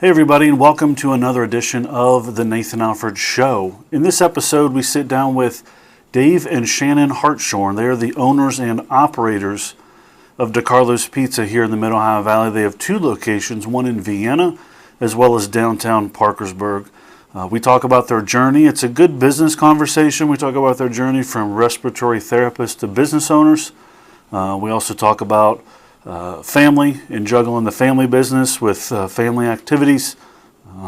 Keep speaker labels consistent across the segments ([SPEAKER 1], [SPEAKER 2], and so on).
[SPEAKER 1] Hey everybody, and welcome to another edition of the Nathan Alfred Show. In this episode, we sit down with Dave and Shannon Hartshorn. They are the owners and operators of DiCarlo's Pizza here in the Mid-Ohio Valley. They have two locations, one in Vienna as well as downtown Parkersburg. We talk about their journey. It's a good business conversation. We talk about their journey from respiratory therapists to business owners. We also talk about family and juggling the family business with family activities.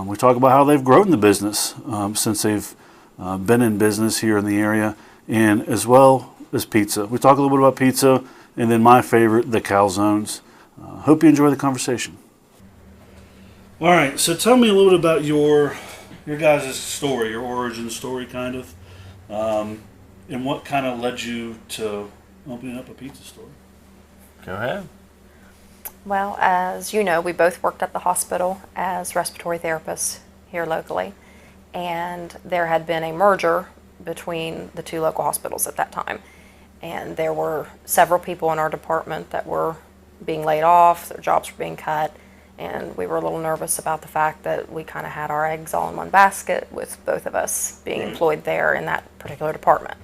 [SPEAKER 1] We talk about how they've grown the business since they've been in business here in the area, and as well as pizza. We talk a little bit about pizza, and then my favorite, the calzones. Hope you enjoy the conversation. All right, so tell me a little bit about your guys' story, your origin story, kind of, and what kind of led you to opening up a pizza store.
[SPEAKER 2] Go ahead.
[SPEAKER 3] Well, as you know, we both worked at the hospital as respiratory therapists here locally, and there had been a merger between the two local hospitals at that time, and there were several people in our department that were being laid off, their jobs were being cut, and we were a little nervous about the fact that we kind of had our eggs all in one basket with both of us being employed there in that particular department.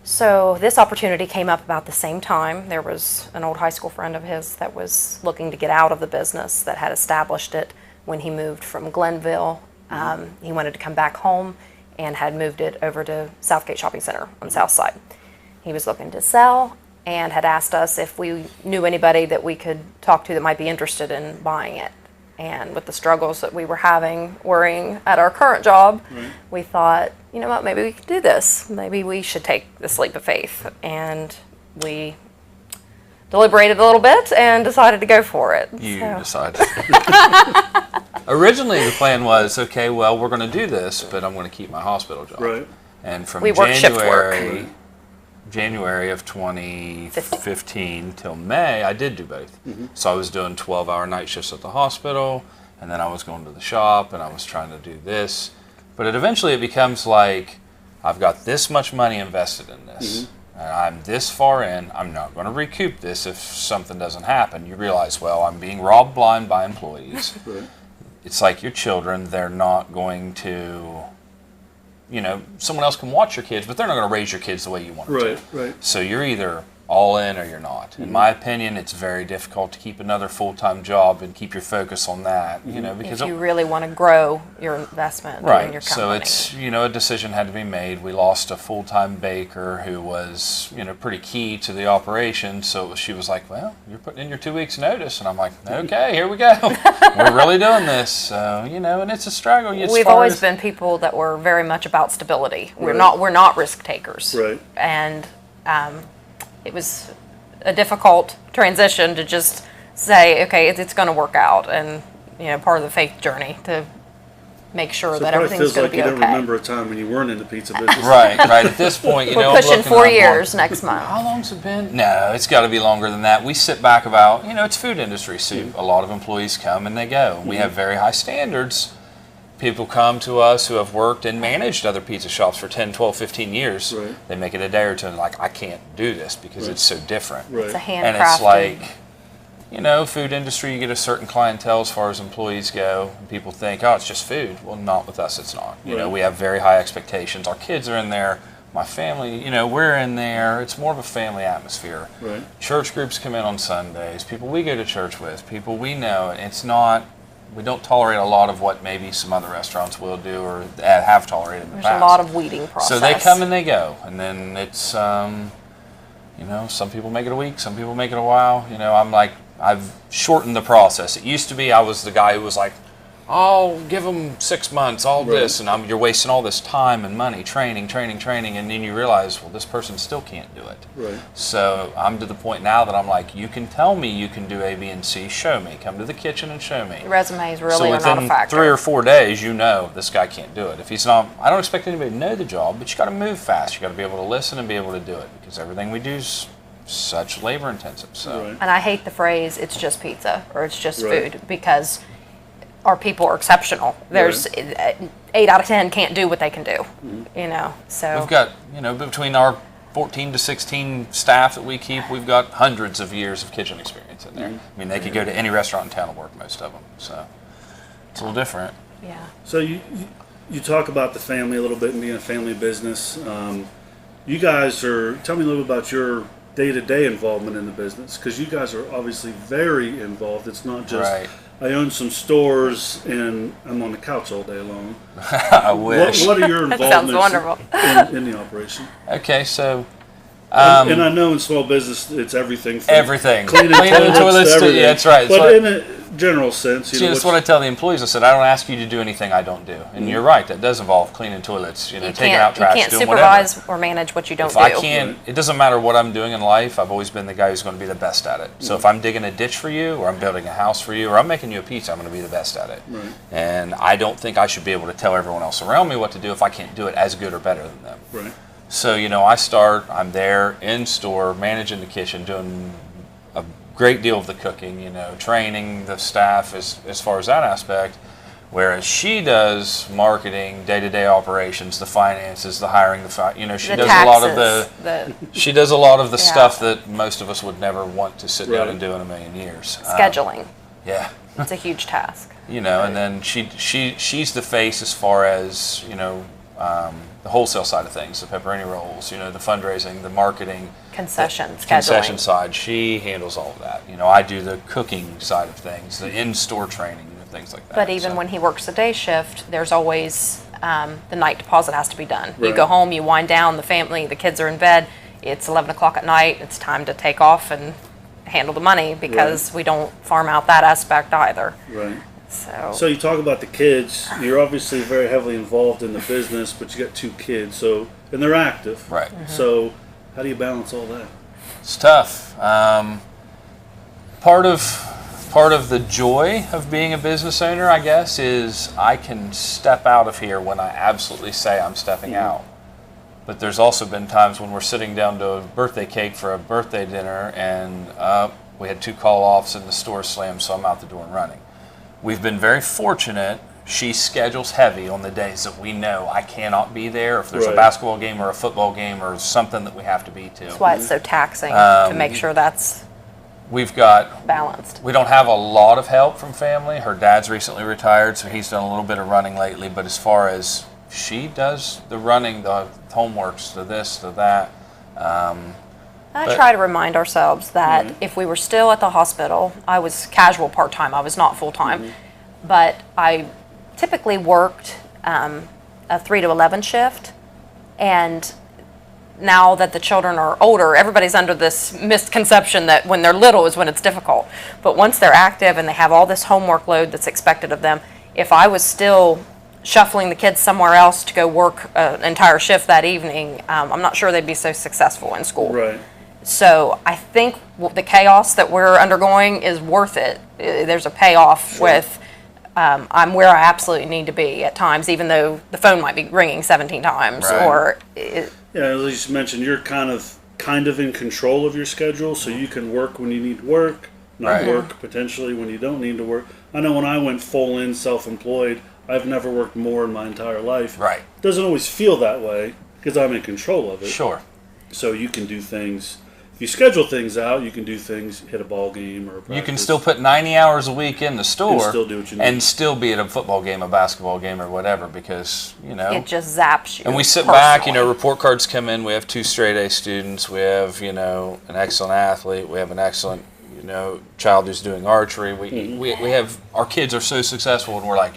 [SPEAKER 3] So this opportunity came up about the same time. There was an old high school friend of his that was looking to get out of the business, that had established it when he moved from Glenville. He wanted to come back home and had moved it over to Southgate Shopping Center on the south side. He was looking to sell and had asked us if we knew anybody that we could talk to that might be interested in buying it. And with the struggles that we were having, worrying at our current job, we thought, you know what, maybe we could do this. Maybe we should take this leap of faith. And we deliberated a little bit and decided to go for it.
[SPEAKER 2] You decided. Originally, the plan was, okay, well, we're going to do this, but I'm going to keep my hospital job.
[SPEAKER 1] Right.
[SPEAKER 2] And from
[SPEAKER 3] we worked shift work.
[SPEAKER 2] January of 2015 till May, I did do both. So I was doing 12-hour night shifts at the hospital, and then I was going to the shop, and I was trying to do this. But eventually it becomes like, I've got this much money invested in this, and I'm this far in, I'm not going to recoup this if something doesn't happen. You realize, well, I'm being robbed blind by employees. It's like your children, they're not going to... You know, someone else can watch your kids, but they're not going to raise your kids the way you want them to.
[SPEAKER 1] Right.
[SPEAKER 2] So you're either all in or you're not. In my opinion, it's very difficult to keep another full-time job and keep your focus on that. You know, because
[SPEAKER 3] if you really want to grow your investment in your company.
[SPEAKER 2] So it's, you know, a decision had to be made. We lost a full-time baker who was, you know, pretty key to the operation. So she was like, well, you're putting in your 2 weeks notice. And I'm like, okay, here we go. We're really doing this. So, you know, and it's a struggle.
[SPEAKER 3] We've always been people that were very much about stability. We're not risk takers.
[SPEAKER 1] Right.
[SPEAKER 3] And it was a difficult transition to just say, okay, it's going to work out, and you know, part of the faith journey to make sure that everything's going to be okay.
[SPEAKER 1] So it probably feels like you don't remember a time when you weren't in the pizza business.
[SPEAKER 2] Right. At this point, you know,
[SPEAKER 3] we're pushing 4 years next month.
[SPEAKER 2] How long's it been? No, it's got to be longer than that. We sit back about, you know, it's food industry, so a lot of employees come and they go. We have very high standards. People come to us who have worked and managed other pizza shops for 10, 12, 15 years. They make it a day or two and like, I can't do this because it's so different.
[SPEAKER 3] It's a handcrafted.
[SPEAKER 2] And it's like, you know, food industry, you get a certain clientele as far as employees go. And people think, oh, it's just food. Well, not with us, it's not. You know, we have very high expectations. Our kids are in there. My family, you know, we're in there. It's more of a family atmosphere. Church groups come in on Sundays. People we go to church with. People we know. It's not... We don't tolerate a lot of what maybe some other restaurants will do or have tolerated in the past.
[SPEAKER 3] There's a lot of weeding process.
[SPEAKER 2] So they come and they go. And then it's, you know, some people make it a week, some people make it a while. You know, I'm like, I've shortened the process. It used to be I was the guy who was like, I'll give them 6 months, all this, and you're wasting all this time and money, training, and then you realize, well, this person still can't do it. So I'm to the point now that I'm like, you can tell me you can do A, B, and C, show me. Come to the kitchen and show me.
[SPEAKER 3] Your resumes really are not a factor.
[SPEAKER 2] So within 3 or 4 days, you know this guy can't do it. If he's not, I don't expect anybody to know the job, but you got to move fast. You got to be able to listen and be able to do it because everything we do is such labor intensive. So.
[SPEAKER 3] And I hate the phrase, it's just pizza or it's just food, because our people are exceptional. There's 8 out of 10 can't do what they can do, you know. So
[SPEAKER 2] we've got, you know, between our 14 to 16 staff that we keep, we've got hundreds of years of kitchen experience in there. I mean, they could go to any restaurant in town and work, most of them. So It's a little different.
[SPEAKER 3] Yeah.
[SPEAKER 1] So you talk about the family a little bit and being a family business. You guys tell me a little bit about your day-to-day involvement in the business, because you guys are obviously very involved. It's not just,
[SPEAKER 2] Right.
[SPEAKER 1] I own some stores and I'm on the couch all day long.
[SPEAKER 2] I wish.
[SPEAKER 1] What are your
[SPEAKER 3] That sounds
[SPEAKER 1] involvements
[SPEAKER 3] wonderful.
[SPEAKER 1] in the operation?
[SPEAKER 2] Okay, so
[SPEAKER 1] And I know in small business it's everything from
[SPEAKER 2] everything.
[SPEAKER 1] cleaning
[SPEAKER 2] Cleaning
[SPEAKER 1] toilets to everything.
[SPEAKER 2] yeah, that's right. It's
[SPEAKER 1] But
[SPEAKER 2] what-
[SPEAKER 1] in a general sense,
[SPEAKER 2] See, that's what I tell the employees. I said, I don't ask you to do anything I don't do. And you're right, that does involve cleaning toilets, taking out trash,
[SPEAKER 3] you can't
[SPEAKER 2] doing whatever.
[SPEAKER 3] supervise or manage what you don't
[SPEAKER 2] If
[SPEAKER 3] do.
[SPEAKER 2] I can't, it doesn't matter what I'm doing in life, I've always been the guy who's going to be the best at it. So if I'm digging a ditch for you, or I'm building a house for you, or I'm making you a pizza, I'm going to be the best at it.
[SPEAKER 1] Right.
[SPEAKER 2] And I don't think I should be able to tell everyone else around me what to do if I can't do it as good or better than them.
[SPEAKER 1] Right.
[SPEAKER 2] So, I'm there in store, managing the kitchen, doing a great deal of the cooking, training the staff as far as that aspect. Whereas she does marketing, day-to-day operations, the finances, the hiring, she
[SPEAKER 3] The
[SPEAKER 2] does
[SPEAKER 3] taxes,
[SPEAKER 2] a lot of she does a lot of the stuff that most of us would never want to sit down
[SPEAKER 1] Right.
[SPEAKER 2] and do in a million years.
[SPEAKER 3] scheduling.
[SPEAKER 2] Yeah.
[SPEAKER 3] It's a huge task.
[SPEAKER 2] And then she's the face as far as the wholesale side of things, the pepperoni rolls, the fundraising, the marketing,
[SPEAKER 3] Concession,
[SPEAKER 2] the
[SPEAKER 3] scheduling.
[SPEAKER 2] concession side. She handles all of that. I do the cooking side of things, the in-store training, and things like that.
[SPEAKER 3] But even when he works a day shift, there's always the night deposit has to be done. You
[SPEAKER 1] Right.
[SPEAKER 3] go home, you wind down, the family, the kids are in bed. It's 11 o'clock at night. It's time to take off and handle the money because we don't farm out that aspect either.
[SPEAKER 1] Right.
[SPEAKER 3] So
[SPEAKER 1] So you talk about the kids. You're obviously very heavily involved in the business, but you got 2 kids, and they're active.
[SPEAKER 2] right,
[SPEAKER 1] So how do you balance all that?
[SPEAKER 2] it's tough. Part of the joy of being a business owner, I guess, is I can step out of here when I absolutely say I'm stepping out. But there's also been times when we're sitting down to a birthday cake for a birthday dinner, and we had 2 call-offs and the store slammed, so I'm out the door and running. We've been very fortunate. She schedules heavy on the days that we know I cannot be there. If there's a
[SPEAKER 1] Right.
[SPEAKER 2] basketball game or a football game or something that we have to be to.
[SPEAKER 3] that's why it's so taxing to make sure that's
[SPEAKER 2] We've got
[SPEAKER 3] balanced.
[SPEAKER 2] We don't have a lot of help from family. Her dad's recently retired, so he's done a little bit of running lately. But as far as she does the running, the homeworks, the this, the that.
[SPEAKER 3] I try to remind ourselves that if we were still at the hospital, I was casual part-time, I was not full-time, but I typically worked a 3 to 11 shift, and now that the children are older, everybody's under this misconception that when they're little is when it's difficult. But once they're active and they have all this homework load that's expected of them, if I was still shuffling the kids somewhere else to go work an entire shift that evening, I'm not sure they'd be so successful in school.
[SPEAKER 1] Right.
[SPEAKER 3] So I think the chaos that we're undergoing is worth it. There's a payoff with I'm where I absolutely need to be at times, even though the phone might be ringing 17 times.
[SPEAKER 2] Right.
[SPEAKER 1] Yeah, as you mentioned, you're kind of in control of your schedule, so you can work when you need to work, not
[SPEAKER 2] Right.
[SPEAKER 1] work potentially when you don't need to work. I know when I went full in self-employed, I've never worked more in my entire life.
[SPEAKER 2] Right.
[SPEAKER 1] It doesn't always feel that way because I'm in control of it.
[SPEAKER 2] Sure.
[SPEAKER 1] So you can do things. If you schedule things out, you can do things, hit a ball game or a practice.
[SPEAKER 2] You can still put 90 hours a week in the store
[SPEAKER 1] And still do what you need.
[SPEAKER 2] and still be at a football game, a basketball game, or whatever, because,
[SPEAKER 3] it just zaps you.
[SPEAKER 2] And we sit back,
[SPEAKER 3] personally.
[SPEAKER 2] report cards come in. We have 2 straight A students. We have, an excellent athlete. We have an excellent, child who's doing archery. We have, our kids are so successful, and we're like,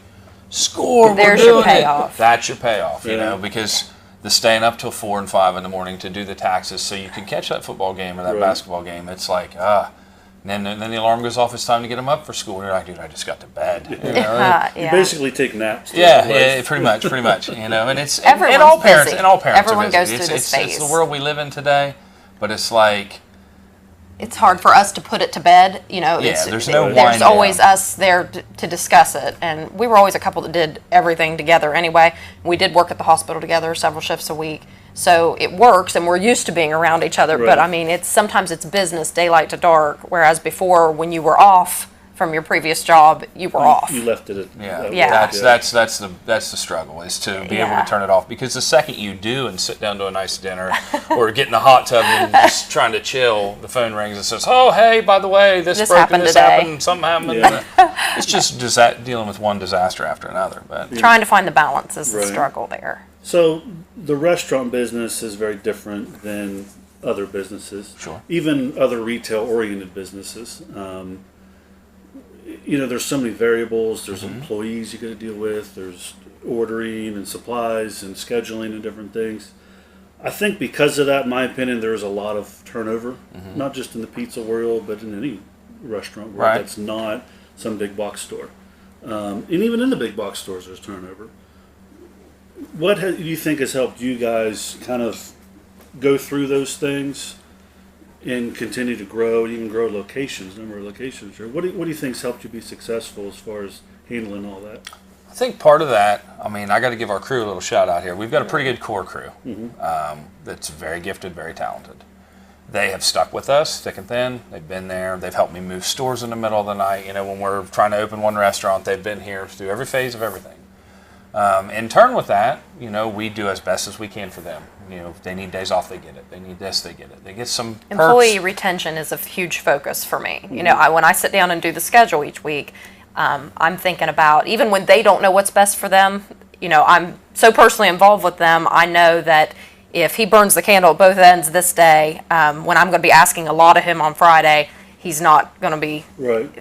[SPEAKER 2] score,
[SPEAKER 3] There's
[SPEAKER 2] we're
[SPEAKER 3] your
[SPEAKER 2] doing it.
[SPEAKER 3] payoff.
[SPEAKER 2] That's your payoff,
[SPEAKER 1] Yeah.
[SPEAKER 2] because the staying up till 4 and 5 in the morning to do the taxes so you can catch that football game or that
[SPEAKER 1] Right.
[SPEAKER 2] basketball game. It's like, and then the alarm goes off. It's time to get them up for school. And you're like, dude, I just got to bed.
[SPEAKER 1] You basically take naps.
[SPEAKER 2] Yeah, pretty much, and it's
[SPEAKER 3] Everyone's
[SPEAKER 2] and all parents,
[SPEAKER 3] busy.
[SPEAKER 2] and all parents
[SPEAKER 3] Everyone
[SPEAKER 2] are busy.
[SPEAKER 3] goes through
[SPEAKER 2] It's
[SPEAKER 3] this
[SPEAKER 2] it's the
[SPEAKER 3] phase.
[SPEAKER 2] world we live in today, but it's like,
[SPEAKER 3] it's hard for us to put it to bed. It's,
[SPEAKER 2] there's no
[SPEAKER 3] there's
[SPEAKER 2] wind
[SPEAKER 3] always
[SPEAKER 2] down.
[SPEAKER 3] us there to discuss it, and we were always a couple that did everything together anyway. We did work at the hospital together several shifts a week, so it works, and we're used to being around each other.
[SPEAKER 1] Right.
[SPEAKER 3] But I mean, sometimes it's business, daylight to dark. Whereas before, when you were off from your previous job, you were off.
[SPEAKER 1] You left it at
[SPEAKER 3] Yeah.
[SPEAKER 2] That's the struggle, is to be able to turn it off, because the second you do and sit down to a nice dinner or get in the hot tub and just trying to chill, the phone rings and says, "Oh, hey, by the way, this broke and this happened, something happened." Yeah. It's just dealing with one disaster after another. But
[SPEAKER 3] trying to find the balance is the struggle there.
[SPEAKER 1] So the restaurant business is very different than other businesses.
[SPEAKER 2] Sure.
[SPEAKER 1] Even other retail-oriented businesses. There's so many variables. There's employees you got to deal with. There's ordering and supplies and scheduling and different things. I think because of that, in my opinion, there's a lot of turnover, not just in the pizza world, but in any restaurant world that's not some big box store. And even in the big box stores, there's turnover. What do you think has helped you guys kind of go through those things and continue to grow, even grow locations, number of locations? What do you think's helped you be successful as far as handling all that?
[SPEAKER 2] I think part of that, I got to give our crew a little shout out here. We've got a pretty good core crew that's very gifted, very talented. They have stuck with us thick and thin. They've been there. They've helped me move stores in the middle of the night. When we're trying to open one restaurant, they've been here through every phase of everything. In turn with that, we do as best as we can for them. If they need days off, they get it. They need this, they get it. They get some perks.
[SPEAKER 3] Employee retention is a huge focus for me. When I sit down and do the schedule each week, I'm thinking about, even when they don't know what's best for them, I'm so personally involved with them. I know that if he burns the candle at both ends this day, when I'm going to be asking a lot of him on Friday, he's not going to be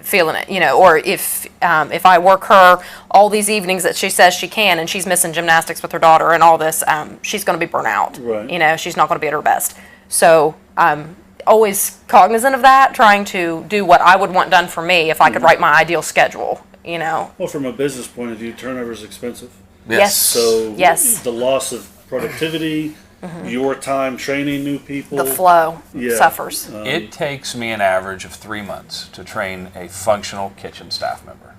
[SPEAKER 3] feeling it, or if I work her all these evenings that she says she can, and she's missing gymnastics with her daughter and all this, she's going to be burnt out. She's not going to be at her best. So I'm always cognizant of that, trying to do what I would want done for me if I could write my ideal schedule.
[SPEAKER 1] Well, from a business point of view, turnover is expensive.
[SPEAKER 3] Yes.
[SPEAKER 1] So the loss of productivity, your time training new people,
[SPEAKER 3] the flow suffers.
[SPEAKER 2] It takes me an average of 3 months to train a functional kitchen staff member.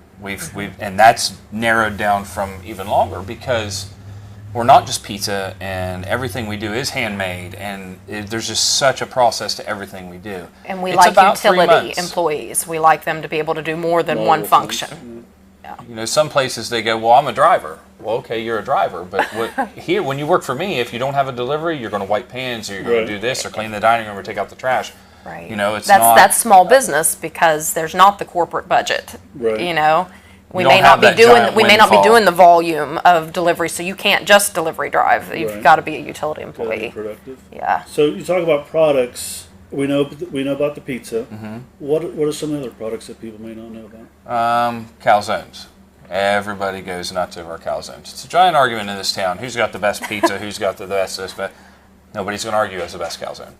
[SPEAKER 2] And that's narrowed down from even longer, because we're not just pizza, and everything we do is handmade, and there's just such a process to everything we do.
[SPEAKER 3] And we like utility employees. We like them to be able to do more than one function.
[SPEAKER 2] Some places they go, "Well, I'm a driver." Well, okay, you're a driver, but here, when you work for me, if you don't have a delivery, you're going to wipe pans, or you're going to do this, or clean the dining room, or take out the trash.
[SPEAKER 3] Right.
[SPEAKER 2] That's
[SPEAKER 3] small business, because there's not the corporate budget.
[SPEAKER 1] Right.
[SPEAKER 3] We may not be doing the volume of delivery, so you can't just delivery drive. You've got to be a utility employee.
[SPEAKER 1] Productive.
[SPEAKER 3] Yeah.
[SPEAKER 1] So you talk about products. We know about the pizza. What are some other products that people may not know about?
[SPEAKER 2] Calzones. Everybody goes nuts over our calzones. It's a giant argument in this town. Who's got the best pizza? Who's got the best this? But nobody's going to argue as the best calzone.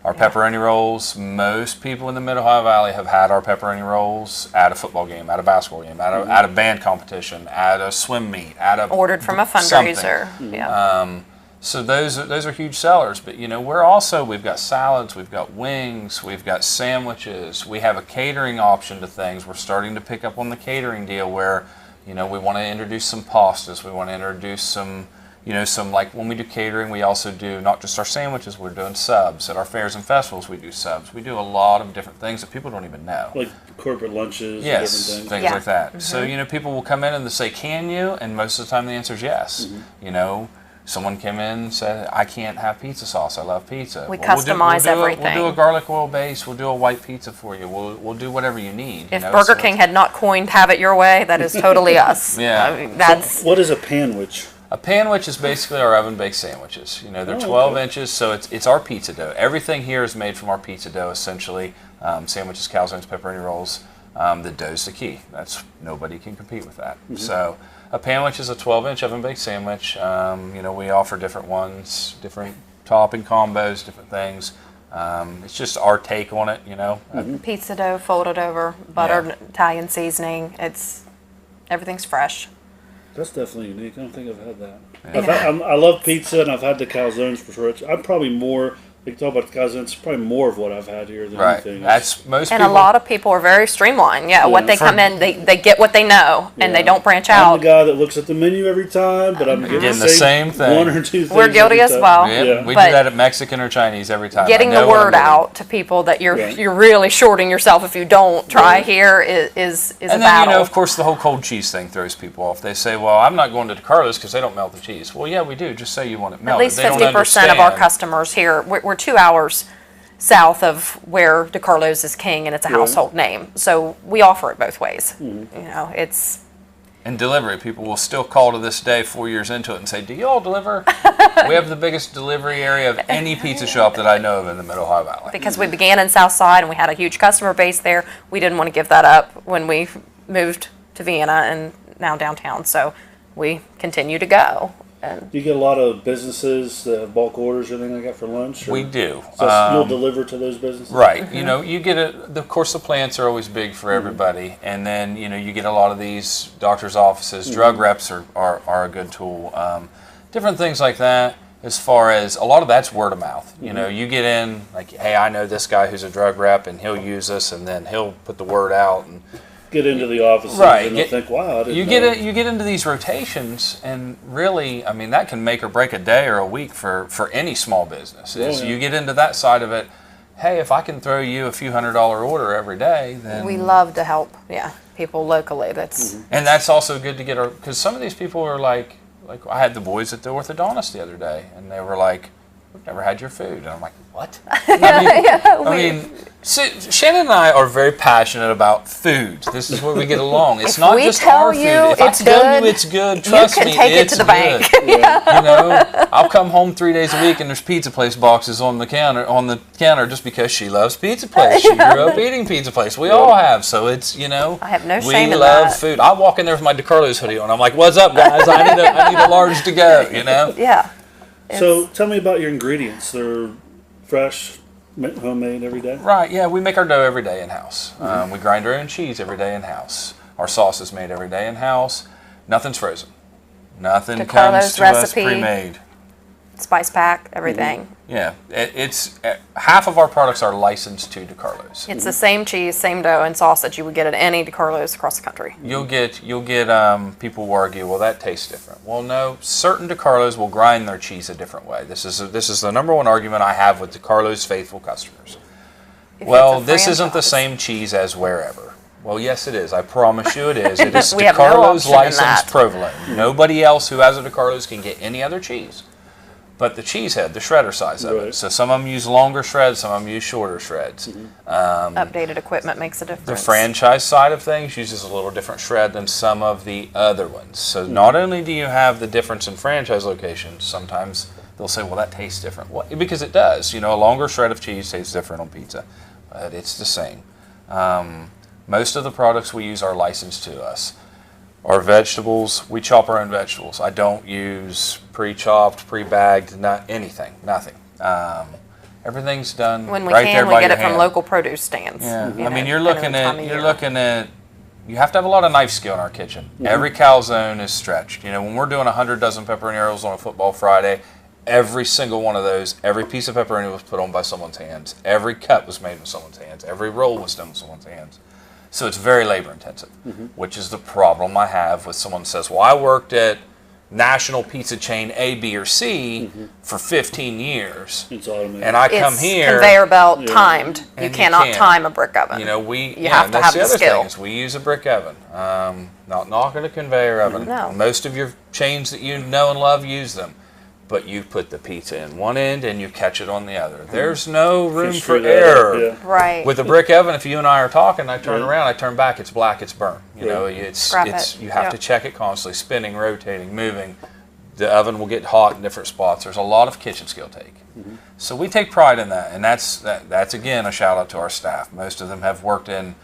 [SPEAKER 2] Our pepperoni rolls, most people in the Mid-Ohio Valley have had our pepperoni rolls at a football game, at a basketball game, at a band competition, at a swim meet, ordered
[SPEAKER 3] from a fundraiser.
[SPEAKER 2] Yeah. So those are huge sellers. But we've got salads, we've got wings, we've got sandwiches. We have a catering option to things. We're starting to pick up on the catering deal where we want to introduce some pastas. We want to introduce some like when we do catering, we also do not just our sandwiches, we're doing subs. At our fairs and festivals, we do subs. We do a lot of different things that people don't even know.
[SPEAKER 1] Like corporate lunches,
[SPEAKER 2] yes,
[SPEAKER 1] different
[SPEAKER 2] things like that. So, people will come in and they say, "Can you?" And most of the time the answer is yes. Someone came in and said, "I can't have pizza sauce. I love pizza."
[SPEAKER 3] We customize everything.
[SPEAKER 2] We'll do a garlic oil base. We'll do a white pizza for you. We'll do whatever you need.
[SPEAKER 3] If Burger King had not coined "Have it your way," that is totally us.
[SPEAKER 1] So what is a panwich?
[SPEAKER 2] A panwich is basically our oven-baked sandwiches. They're 12 inches, so it's our pizza dough. Everything here is made from our pizza dough, essentially. Sandwiches, calzones, pepperoni rolls. The dough's the key. Nobody can compete with that. So a panwich is a 12-inch oven-baked sandwich. We offer different ones, different topping combos, different things. It's just our take on it,
[SPEAKER 3] Pizza dough folded over, buttered Italian seasoning. Everything's fresh.
[SPEAKER 1] That's definitely unique. I don't think I've had that. I love pizza, and I've had the calzones for sure. I'm probably more They talk about the Kaizen. It's probably more of what I've had here than
[SPEAKER 2] Right.
[SPEAKER 1] anything.
[SPEAKER 2] That's most
[SPEAKER 3] And
[SPEAKER 2] people.
[SPEAKER 3] a lot of people are very streamlined. Yeah, what they
[SPEAKER 2] For-
[SPEAKER 3] come in, they get what they know, and they
[SPEAKER 1] Yeah.
[SPEAKER 3] don't branch
[SPEAKER 1] I'm
[SPEAKER 3] out.
[SPEAKER 1] the guy that looks at the menu every time, but I'm
[SPEAKER 2] Getting the same thing.
[SPEAKER 1] one or two things.
[SPEAKER 3] We're guilty
[SPEAKER 1] every
[SPEAKER 3] as
[SPEAKER 1] time.
[SPEAKER 3] well.
[SPEAKER 2] Yeah,
[SPEAKER 1] Yeah.
[SPEAKER 2] we
[SPEAKER 3] But
[SPEAKER 2] do that at Mexican or Chinese every time.
[SPEAKER 3] Getting
[SPEAKER 2] I know
[SPEAKER 3] the
[SPEAKER 2] what I'm
[SPEAKER 3] word
[SPEAKER 2] getting.
[SPEAKER 3] out to people that you're
[SPEAKER 1] Right.
[SPEAKER 3] you're really shorting yourself if you don't try
[SPEAKER 1] Right.
[SPEAKER 3] here is a
[SPEAKER 2] And then,
[SPEAKER 3] battle.
[SPEAKER 2] of course, the whole cold cheese thing throws people off. They say, well, I'm not going to DiCarlo's because they don't melt the cheese. Well, yeah, we do. Just say you want it
[SPEAKER 3] At
[SPEAKER 2] melted.
[SPEAKER 3] least
[SPEAKER 2] They don't
[SPEAKER 3] 50% of our
[SPEAKER 2] understand.
[SPEAKER 3] customers here, we're 2 hours south of where DiCarlo's is king, and it's a
[SPEAKER 1] Right.
[SPEAKER 3] household name. So we offer it both ways.
[SPEAKER 1] Mm-hmm.
[SPEAKER 3] You know, it's
[SPEAKER 2] In delivery, people will still call to this day, 4 years into it, and say, do y'all deliver? We have the biggest delivery area of any pizza shop that I know of in the Mid-Ohio Valley.
[SPEAKER 3] because we began in Southside and we had a huge customer base there. We didn't want to give that up when we moved to Vienna and now downtown. So we continue to go. And
[SPEAKER 1] Do you get a lot of businesses that have bulk orders or anything like that for lunch? Or?
[SPEAKER 2] We do.
[SPEAKER 1] So you'll deliver to those businesses?
[SPEAKER 2] Right. You know, you get of course, the plants are always big for everybody. And then, you know, you get a lot of these doctors' offices. Drug reps are a good tool. Different things like that. As far as a lot of that's word of mouth. You know, you get in, like, hey, I know this guy who's a drug rep, and he'll use us, and then he'll put the word out. And
[SPEAKER 1] Get into the offices
[SPEAKER 2] Right.
[SPEAKER 1] and they'll think, wow, I didn't
[SPEAKER 2] you
[SPEAKER 1] know.
[SPEAKER 2] you get into these rotations, and really, I mean, that can make or break a day or a week for any small business. Is
[SPEAKER 1] yeah.
[SPEAKER 2] you get into that side of it. Hey, if I can throw you a few $100 order every day, then
[SPEAKER 3] we love to help, people locally. That's
[SPEAKER 2] and that's also good to get because some of these people are like I had the boys at the orthodontist the other day, and they were like, "We've never had your food," and I'm like, "What?" I mean, Shannon and I are very passionate about food. This is where we get along. It's
[SPEAKER 3] If
[SPEAKER 2] not
[SPEAKER 3] we
[SPEAKER 2] just
[SPEAKER 3] tell
[SPEAKER 2] our food.
[SPEAKER 3] you
[SPEAKER 2] If I
[SPEAKER 3] it's
[SPEAKER 2] tell
[SPEAKER 3] good,
[SPEAKER 2] you it's good, trust
[SPEAKER 3] can
[SPEAKER 2] me,
[SPEAKER 3] take it
[SPEAKER 2] it's
[SPEAKER 3] to the
[SPEAKER 2] good.
[SPEAKER 3] bank.
[SPEAKER 2] You know, I'll come home 3 days a week and there's pizza place boxes on the counter just because she loves pizza place. She grew up eating pizza place. We all have, so it's
[SPEAKER 3] I have no
[SPEAKER 2] we
[SPEAKER 3] shame in
[SPEAKER 2] love
[SPEAKER 3] that.
[SPEAKER 2] food. I walk in there with my DiCarlo's hoodie on. I'm like, "What's up, guys? I need a large to go." You know.
[SPEAKER 3] Yeah.
[SPEAKER 1] So tell me about your ingredients. They're fresh, homemade every day?
[SPEAKER 2] Right, yeah, we make our dough every day in-house. We grind our own cheese every day in-house. Our sauce is made every day in-house. Nothing's frozen. Nothing comes
[SPEAKER 3] DiCarlo's
[SPEAKER 2] to us
[SPEAKER 3] recipe.
[SPEAKER 2] pre-made.
[SPEAKER 3] Spice pack, everything.
[SPEAKER 2] Yeah, it's half of our products are licensed to DiCarlo's.
[SPEAKER 3] It's the same cheese, same dough, and sauce that you would get at any DiCarlo's across the country.
[SPEAKER 2] You'll get people who argue, well, that tastes different. Well, no, certain DiCarlo's will grind their cheese a different way. This is the number one argument I have with DiCarlo's faithful customers.
[SPEAKER 3] If
[SPEAKER 2] Well,
[SPEAKER 3] it's a
[SPEAKER 2] this isn't the
[SPEAKER 3] franchise.
[SPEAKER 2] same cheese as wherever. Well, yes, it is. I promise you it is. It is
[SPEAKER 3] We have no
[SPEAKER 2] DiCarlo's
[SPEAKER 3] option in
[SPEAKER 2] licensed
[SPEAKER 3] that.
[SPEAKER 2] provolone. Nobody else who has a DiCarlo's can get any other cheese. But the cheese head, the shredder size of
[SPEAKER 1] Right.
[SPEAKER 2] it. So some of them use longer shreds, some of them use shorter shreds.
[SPEAKER 3] Updated equipment makes a difference.
[SPEAKER 2] The franchise side of things uses a little different shred than some of the other ones. So not only do you have the difference in franchise locations, sometimes they'll say, well, that tastes different. Well, because it does. You know, a longer shred of cheese tastes different on pizza. But it's the same. Most of the products we use are licensed to us. Our vegetables, we chop our own vegetables. I don't use pre-chopped, pre-bagged, not anything, nothing. Everything's done
[SPEAKER 3] When we
[SPEAKER 2] right there
[SPEAKER 3] can,
[SPEAKER 2] by
[SPEAKER 3] we get
[SPEAKER 2] your
[SPEAKER 3] it from
[SPEAKER 2] hand.
[SPEAKER 3] local produce stands.
[SPEAKER 2] Yeah,
[SPEAKER 3] you
[SPEAKER 2] I mean,
[SPEAKER 3] know,
[SPEAKER 2] you're
[SPEAKER 3] depending on the
[SPEAKER 2] looking
[SPEAKER 3] time of year.
[SPEAKER 2] at. You have to have a lot of knife skill in our kitchen. Every calzone is stretched. You know, when we're doing 100 dozen pepperoni rolls on a football Friday, every single one of those, every piece of pepperoni was put on by someone's hands. Every cut was made with someone's hands. Every roll was done with someone's hands. So it's very labor intensive, which is the problem I have with someone who says, well, I worked at national pizza chain A, B, or C for 15 years,
[SPEAKER 1] It's automated.
[SPEAKER 2] and I come
[SPEAKER 3] It's
[SPEAKER 2] here.
[SPEAKER 3] conveyor belt
[SPEAKER 1] Yeah.
[SPEAKER 3] timed. You
[SPEAKER 2] And you
[SPEAKER 3] cannot
[SPEAKER 2] can't.
[SPEAKER 3] time a brick oven.
[SPEAKER 2] You know,
[SPEAKER 3] You have to
[SPEAKER 2] that's
[SPEAKER 3] have
[SPEAKER 2] the
[SPEAKER 3] the
[SPEAKER 2] other
[SPEAKER 3] skill.
[SPEAKER 2] thing is we use a brick oven, not knocking a conveyor oven.
[SPEAKER 3] No.
[SPEAKER 2] Most of your chains that you know and love use them, but you put the pizza in one end and you catch it on the other. There's no room
[SPEAKER 1] Just
[SPEAKER 2] for
[SPEAKER 1] screw that
[SPEAKER 2] error.
[SPEAKER 1] up, yeah.
[SPEAKER 3] Right.
[SPEAKER 2] With a brick oven, if you and I are talking, I turn
[SPEAKER 1] Right.
[SPEAKER 2] around, I turn back, it's black, it's burnt. You know, it's
[SPEAKER 3] Scrap
[SPEAKER 2] it's
[SPEAKER 3] it.
[SPEAKER 2] you have
[SPEAKER 3] Yeah.
[SPEAKER 2] to check it constantly, spinning, rotating, moving. The oven will get hot in different spots. There's a lot of kitchen skill take. So we take pride in that, and that's again a shout out to our staff. Most of them have worked in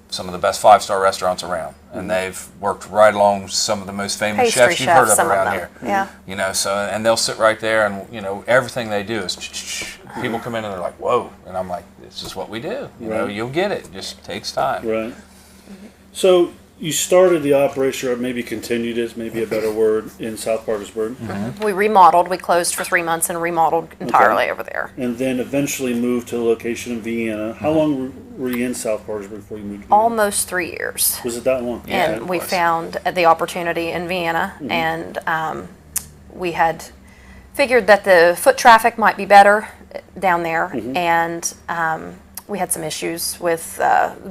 [SPEAKER 2] some of the best 5-star restaurants around, and they've worked right along some of the most famous
[SPEAKER 3] Pastry
[SPEAKER 2] chefs you've heard
[SPEAKER 3] chefs,
[SPEAKER 2] of
[SPEAKER 3] some of
[SPEAKER 2] around
[SPEAKER 3] them.
[SPEAKER 2] here.
[SPEAKER 3] Yeah.
[SPEAKER 2] You know, so and they'll sit right there, and you know everything they do is. People come in and they're like, "Whoa," and I'm like, "This is what we do." You know,
[SPEAKER 1] Right.
[SPEAKER 2] you'll get it. It just takes time.
[SPEAKER 1] Right. So you started the operation, or maybe continued is maybe a better word, in South Parkersburg.
[SPEAKER 3] Mm-hmm. We remodeled. We closed for 3 months and remodeled entirely over there.
[SPEAKER 1] And then eventually moved to a location in Vienna. How long were you in South Parkersburg before you moved to Vienna?
[SPEAKER 3] Almost 3 years.
[SPEAKER 1] Was it that long?
[SPEAKER 2] Yeah,
[SPEAKER 3] And we found the opportunity in Vienna, and we had figured that the foot traffic might be better down there, and we had some issues with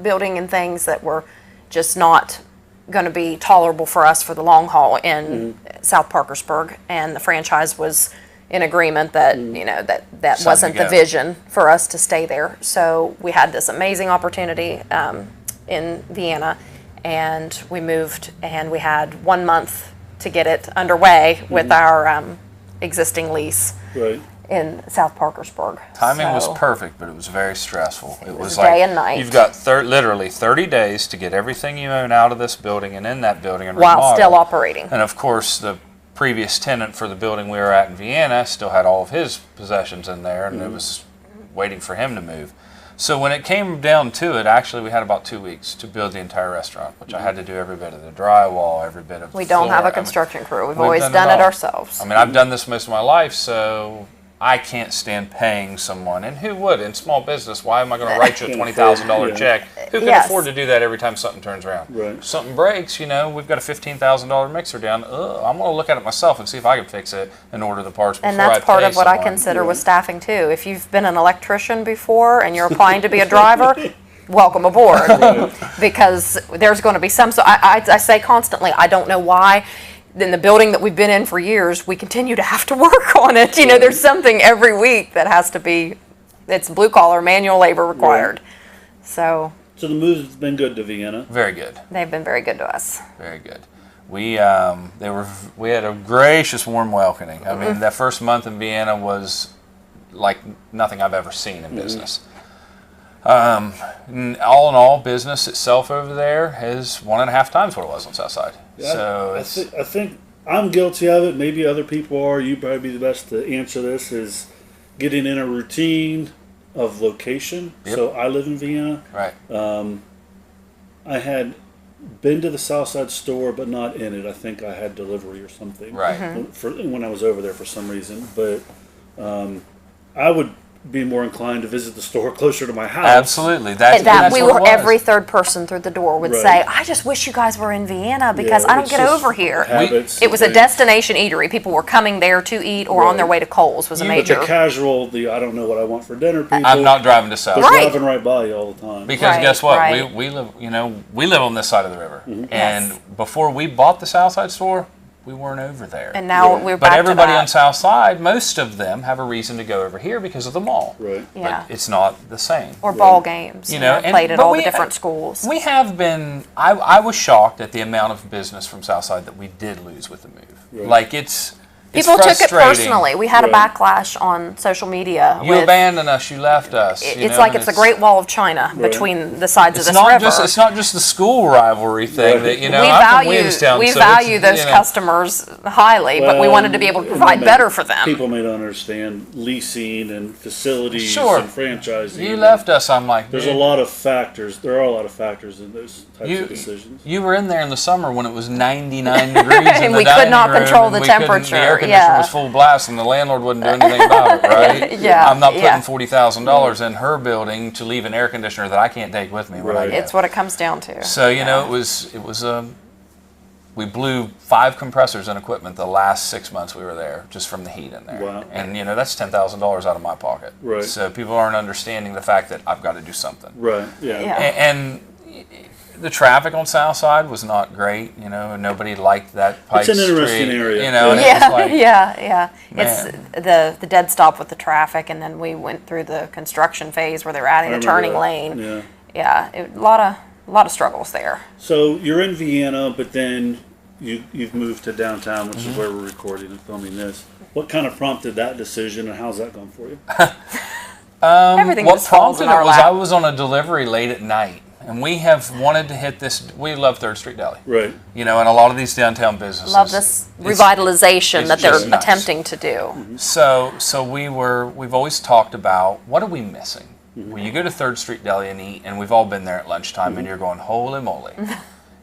[SPEAKER 3] building and things that were just not going to be tolerable for us for the long haul in South Parkersburg, and the franchise was in agreement that that wasn't the vision for us to stay there. So we had this amazing opportunity in Vienna, and we moved, and we had 1 month to get it underway with our existing lease
[SPEAKER 1] Right.
[SPEAKER 3] in South Parkersburg.
[SPEAKER 2] Timing was
[SPEAKER 3] So-
[SPEAKER 2] perfect, but it was very stressful. It was
[SPEAKER 3] day and night.
[SPEAKER 2] You've got literally 30 days to get everything you own out of this building and in that building and
[SPEAKER 3] while
[SPEAKER 2] remodel.
[SPEAKER 3] still operating.
[SPEAKER 2] And of course, the previous tenant for the building we were at in Vienna still had all of his possessions in there, and it was waiting for him to move. So when it came down to it, actually we had about 2 weeks to build the entire restaurant, which I had to do every bit of the drywall, every bit of the
[SPEAKER 3] We don't have
[SPEAKER 2] floor.
[SPEAKER 3] a construction crew. We've
[SPEAKER 2] we've
[SPEAKER 3] always
[SPEAKER 2] done
[SPEAKER 3] done
[SPEAKER 2] it
[SPEAKER 3] it
[SPEAKER 2] all.
[SPEAKER 3] ourselves.
[SPEAKER 2] I mean, I've done this most of my life, so I can't stand paying someone. And who would? In small business, why am I going to write you a $20,000
[SPEAKER 1] Yeah.
[SPEAKER 2] check? Who can
[SPEAKER 3] Yes.
[SPEAKER 2] afford to do that every time something turns around?
[SPEAKER 1] Right.
[SPEAKER 2] Something breaks, we've got a $15,000 mixer down. I'm going to look at it myself and see if I can fix it and order the parts before
[SPEAKER 3] And that's
[SPEAKER 2] I
[SPEAKER 3] part
[SPEAKER 2] pay
[SPEAKER 3] of what I
[SPEAKER 2] someone.
[SPEAKER 3] consider with staffing too. If you've been an electrician before and you're applying to be a driver, welcome aboard. Because there's going to be some. So I say constantly, I don't know why. In the building that we've been in for years, we continue to have to work on it. There's something every week that has to be. It's blue collar, manual labor required. So
[SPEAKER 1] So the move's been good to Vienna.
[SPEAKER 2] Very good.
[SPEAKER 3] they've been very good to us.
[SPEAKER 2] Very good. We had a gracious, warm welcoming. I mean, that first month in Vienna was like nothing I've ever seen in business. All in all, business itself over there is 1.5 times what it was on South Side.
[SPEAKER 1] Yeah,
[SPEAKER 2] So
[SPEAKER 1] I think I'm guilty of it. Maybe other people are. You probably be the best to answer this. Is getting in a routine of location.
[SPEAKER 2] Yep.
[SPEAKER 1] So I live in Vienna.
[SPEAKER 2] right.
[SPEAKER 1] I had been to the Southside store, but not in it. I think I had delivery or something.
[SPEAKER 2] Right.
[SPEAKER 1] For when I was over there for some reason, but I would be more inclined to visit the store closer to my house.
[SPEAKER 2] Absolutely. That's
[SPEAKER 3] We
[SPEAKER 2] what
[SPEAKER 3] were
[SPEAKER 2] it was.
[SPEAKER 3] every third person through the door would
[SPEAKER 1] Right.
[SPEAKER 3] say, "I just wish you guys were in Vienna because
[SPEAKER 1] Yeah,
[SPEAKER 3] I don't
[SPEAKER 1] it's
[SPEAKER 3] get
[SPEAKER 1] just
[SPEAKER 3] over here."
[SPEAKER 1] habits
[SPEAKER 3] It was a
[SPEAKER 1] and-
[SPEAKER 3] destination eatery. People were coming there to eat or on their
[SPEAKER 1] Right.
[SPEAKER 3] way to Kohl's was a
[SPEAKER 2] You-
[SPEAKER 3] major.
[SPEAKER 1] The casual, I don't know what I want for dinner. People,
[SPEAKER 2] I'm not driving to South
[SPEAKER 1] they're
[SPEAKER 2] Side.
[SPEAKER 3] Right.
[SPEAKER 1] driving right by you all the time.
[SPEAKER 2] Because
[SPEAKER 3] Right,
[SPEAKER 2] guess what?
[SPEAKER 3] right.
[SPEAKER 2] We live, we live on this side of the river.
[SPEAKER 1] Mm-hmm.
[SPEAKER 2] And
[SPEAKER 3] Yes.
[SPEAKER 2] before we bought the South Side store, we weren't over there.
[SPEAKER 3] And now
[SPEAKER 1] Right.
[SPEAKER 3] we're
[SPEAKER 2] But
[SPEAKER 3] back
[SPEAKER 2] everybody
[SPEAKER 3] to
[SPEAKER 2] on
[SPEAKER 3] that.
[SPEAKER 2] South Side, most of them have a reason to go over here because of the mall.
[SPEAKER 1] Right.
[SPEAKER 3] Yeah.
[SPEAKER 2] But it's not the same.
[SPEAKER 3] Or ball games.
[SPEAKER 2] and-
[SPEAKER 3] Played at
[SPEAKER 2] but
[SPEAKER 3] all
[SPEAKER 2] we-
[SPEAKER 3] the different schools.
[SPEAKER 2] We have been. I was shocked at the amount of business from Southside that we did lose with the move.
[SPEAKER 1] Right.
[SPEAKER 2] Like it's
[SPEAKER 3] People took it
[SPEAKER 2] frustrating.
[SPEAKER 3] personally. We had a
[SPEAKER 1] Right.
[SPEAKER 3] backlash on social media.
[SPEAKER 2] You
[SPEAKER 3] with,
[SPEAKER 2] abandoned us. You left us.
[SPEAKER 3] it's like it's a Great Wall of China between the sides of
[SPEAKER 2] It's
[SPEAKER 3] this
[SPEAKER 2] not
[SPEAKER 3] river.
[SPEAKER 2] it's not just the school rivalry thing
[SPEAKER 1] Right.
[SPEAKER 2] that
[SPEAKER 3] we
[SPEAKER 2] I'm from
[SPEAKER 3] value
[SPEAKER 2] Williamstown,
[SPEAKER 3] we
[SPEAKER 2] so
[SPEAKER 3] value
[SPEAKER 2] it's,
[SPEAKER 3] those customers highly, but we
[SPEAKER 1] Well,
[SPEAKER 3] wanted to be able to
[SPEAKER 1] and
[SPEAKER 3] provide
[SPEAKER 1] they-
[SPEAKER 3] better for them.
[SPEAKER 1] People may not understand leasing and facilities
[SPEAKER 2] Sure.
[SPEAKER 1] and franchising.
[SPEAKER 2] You left us. I'm like,
[SPEAKER 1] There's a
[SPEAKER 2] dude,
[SPEAKER 1] lot of factors. There are a lot of factors in those types of decisions.
[SPEAKER 2] You were in there in the summer when it was 99 degrees in
[SPEAKER 3] And
[SPEAKER 2] the
[SPEAKER 3] we could
[SPEAKER 2] dining
[SPEAKER 3] not
[SPEAKER 2] room,
[SPEAKER 3] control
[SPEAKER 2] and
[SPEAKER 3] the
[SPEAKER 2] we couldn't-
[SPEAKER 3] temperature,
[SPEAKER 2] The air conditioner
[SPEAKER 3] yeah.
[SPEAKER 2] was full blast, and the landlord wouldn't do anything about it, right?
[SPEAKER 3] Yeah,
[SPEAKER 2] I'm not putting
[SPEAKER 3] yeah.
[SPEAKER 2] $40,000 in her building to leave an air conditioner that I can't take with me when I
[SPEAKER 1] Right.
[SPEAKER 2] get.
[SPEAKER 3] It's what it comes down to.
[SPEAKER 2] So it was we blew 5 compressors and equipment the last 6 months we were there just from the heat in there.
[SPEAKER 1] Wow.
[SPEAKER 2] And that's $10,000 out of my pocket.
[SPEAKER 1] Right.
[SPEAKER 2] So people aren't understanding the fact that I've got to do something.
[SPEAKER 1] Right. Yeah.
[SPEAKER 3] Yeah.
[SPEAKER 2] And the traffic on South Side was not great. And nobody liked that Pike
[SPEAKER 1] It's an interesting
[SPEAKER 2] Street,
[SPEAKER 1] area.
[SPEAKER 2] and it was
[SPEAKER 3] Yeah,
[SPEAKER 2] like,
[SPEAKER 3] yeah. It's
[SPEAKER 2] Man.
[SPEAKER 3] the dead stop with the traffic, and then we went through the construction phase where they were adding
[SPEAKER 1] I
[SPEAKER 3] a
[SPEAKER 1] remember
[SPEAKER 3] turning
[SPEAKER 1] that.
[SPEAKER 3] lane.
[SPEAKER 1] Yeah.
[SPEAKER 3] Yeah, a lot of struggles there.
[SPEAKER 1] So you're in Vienna, but then you've moved to downtown, which is where we're recording and filming this. What kind of prompted that decision, and how's that going for you?
[SPEAKER 3] Everything
[SPEAKER 2] What
[SPEAKER 3] just falls
[SPEAKER 2] prompted
[SPEAKER 3] in
[SPEAKER 2] it
[SPEAKER 3] our
[SPEAKER 2] was
[SPEAKER 3] lap.
[SPEAKER 2] I was on a delivery late at night, and we have wanted to hit this. We love 3rd Street Deli.
[SPEAKER 1] Right.
[SPEAKER 2] And a lot of these downtown businesses.
[SPEAKER 3] Love this
[SPEAKER 2] it's-
[SPEAKER 3] revitalization
[SPEAKER 2] it's
[SPEAKER 3] that they're
[SPEAKER 2] just nice.
[SPEAKER 3] attempting to do.
[SPEAKER 2] So we've always talked about what are we missing? When you go to 3rd Street Deli and eat, and we've all been there at lunchtime, and you're going, holy moly.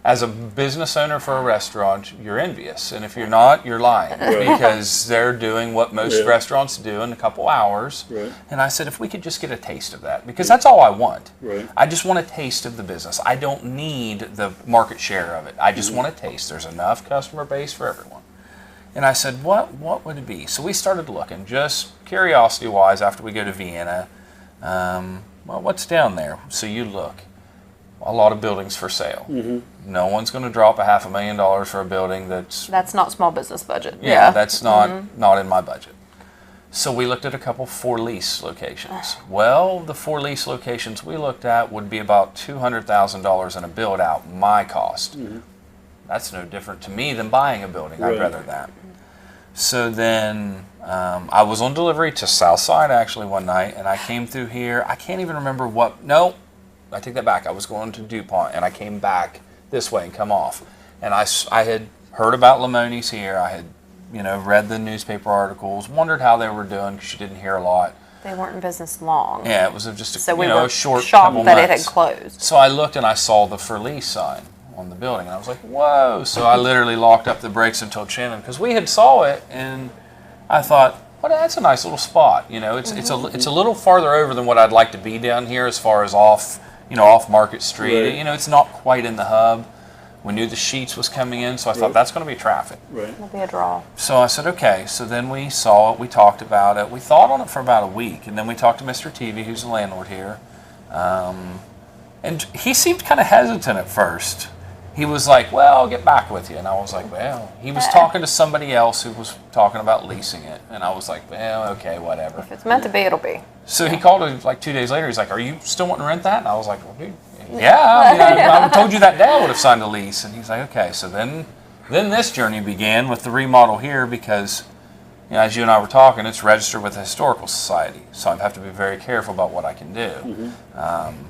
[SPEAKER 2] as a business owner for a restaurant, you're envious. And if you're not, you're lying. Because they're doing what most restaurants do in a couple hours. And I said, if we could just get a taste of that, because that's all I want. I just want a taste of the business. I don't need the market share of it. I just want a taste. There's enough customer base for everyone. And I said, what would it be? So we started looking, just curiosity-wise, after we go to Vienna. Well, what's down there? So you look. A lot of buildings for sale. No one's going to drop $500,000 for a building that's
[SPEAKER 3] not small business budget.
[SPEAKER 2] Yeah, that's not in my budget. So we looked at a couple for lease locations. Well, the for lease locations we looked at would be about $200,000 in a build out, my cost. That's no different to me than buying a building. I'd rather that. So then I was on delivery to Southside actually one night, and I came through here. I can't even remember what. No, I take that back. I was going to DuPont, and I came back this way and come off. And I had heard about Limoni's here. I had, read the newspaper articles, wondered how they were doing because you didn't hear a lot.
[SPEAKER 3] They weren't in business long.
[SPEAKER 2] Yeah, it was just
[SPEAKER 3] so we were
[SPEAKER 2] a short
[SPEAKER 3] shocked
[SPEAKER 2] couple
[SPEAKER 3] that
[SPEAKER 2] months.
[SPEAKER 3] It had closed.
[SPEAKER 2] So I looked and I saw the for lease sign on the building, and I was like, whoa. So I literally locked up the brakes and told Shannon, because we had saw it, and I thought, well, that's a nice little spot. It's a little farther over than what I'd like to be down here as far as off Market Street. It's not quite in the hub. We knew the Sheets was coming in, so I thought that's going to be traffic.
[SPEAKER 3] It'll be a draw.
[SPEAKER 2] So I said, okay. So then we saw it. We talked about it. We thought on it for about a week, and then we talked to Mr. TV, who's the landlord here, and he seemed kind of hesitant at first. He was like, well, I'll get back with you. And I was like, well, he was talking to somebody else who was talking about leasing it. And I was like, well, okay, whatever.
[SPEAKER 3] If it's meant to be, it'll be.
[SPEAKER 2] So he called us like 2 days later. He's like, are you still wanting to rent that? And I was like, well, dude, yeah. I told you that day I would have signed a lease. And he's like, okay. So then this journey began with the remodel here because, as you and I were talking, it's registered with the Historical Society. So I have to be very careful about what I can do.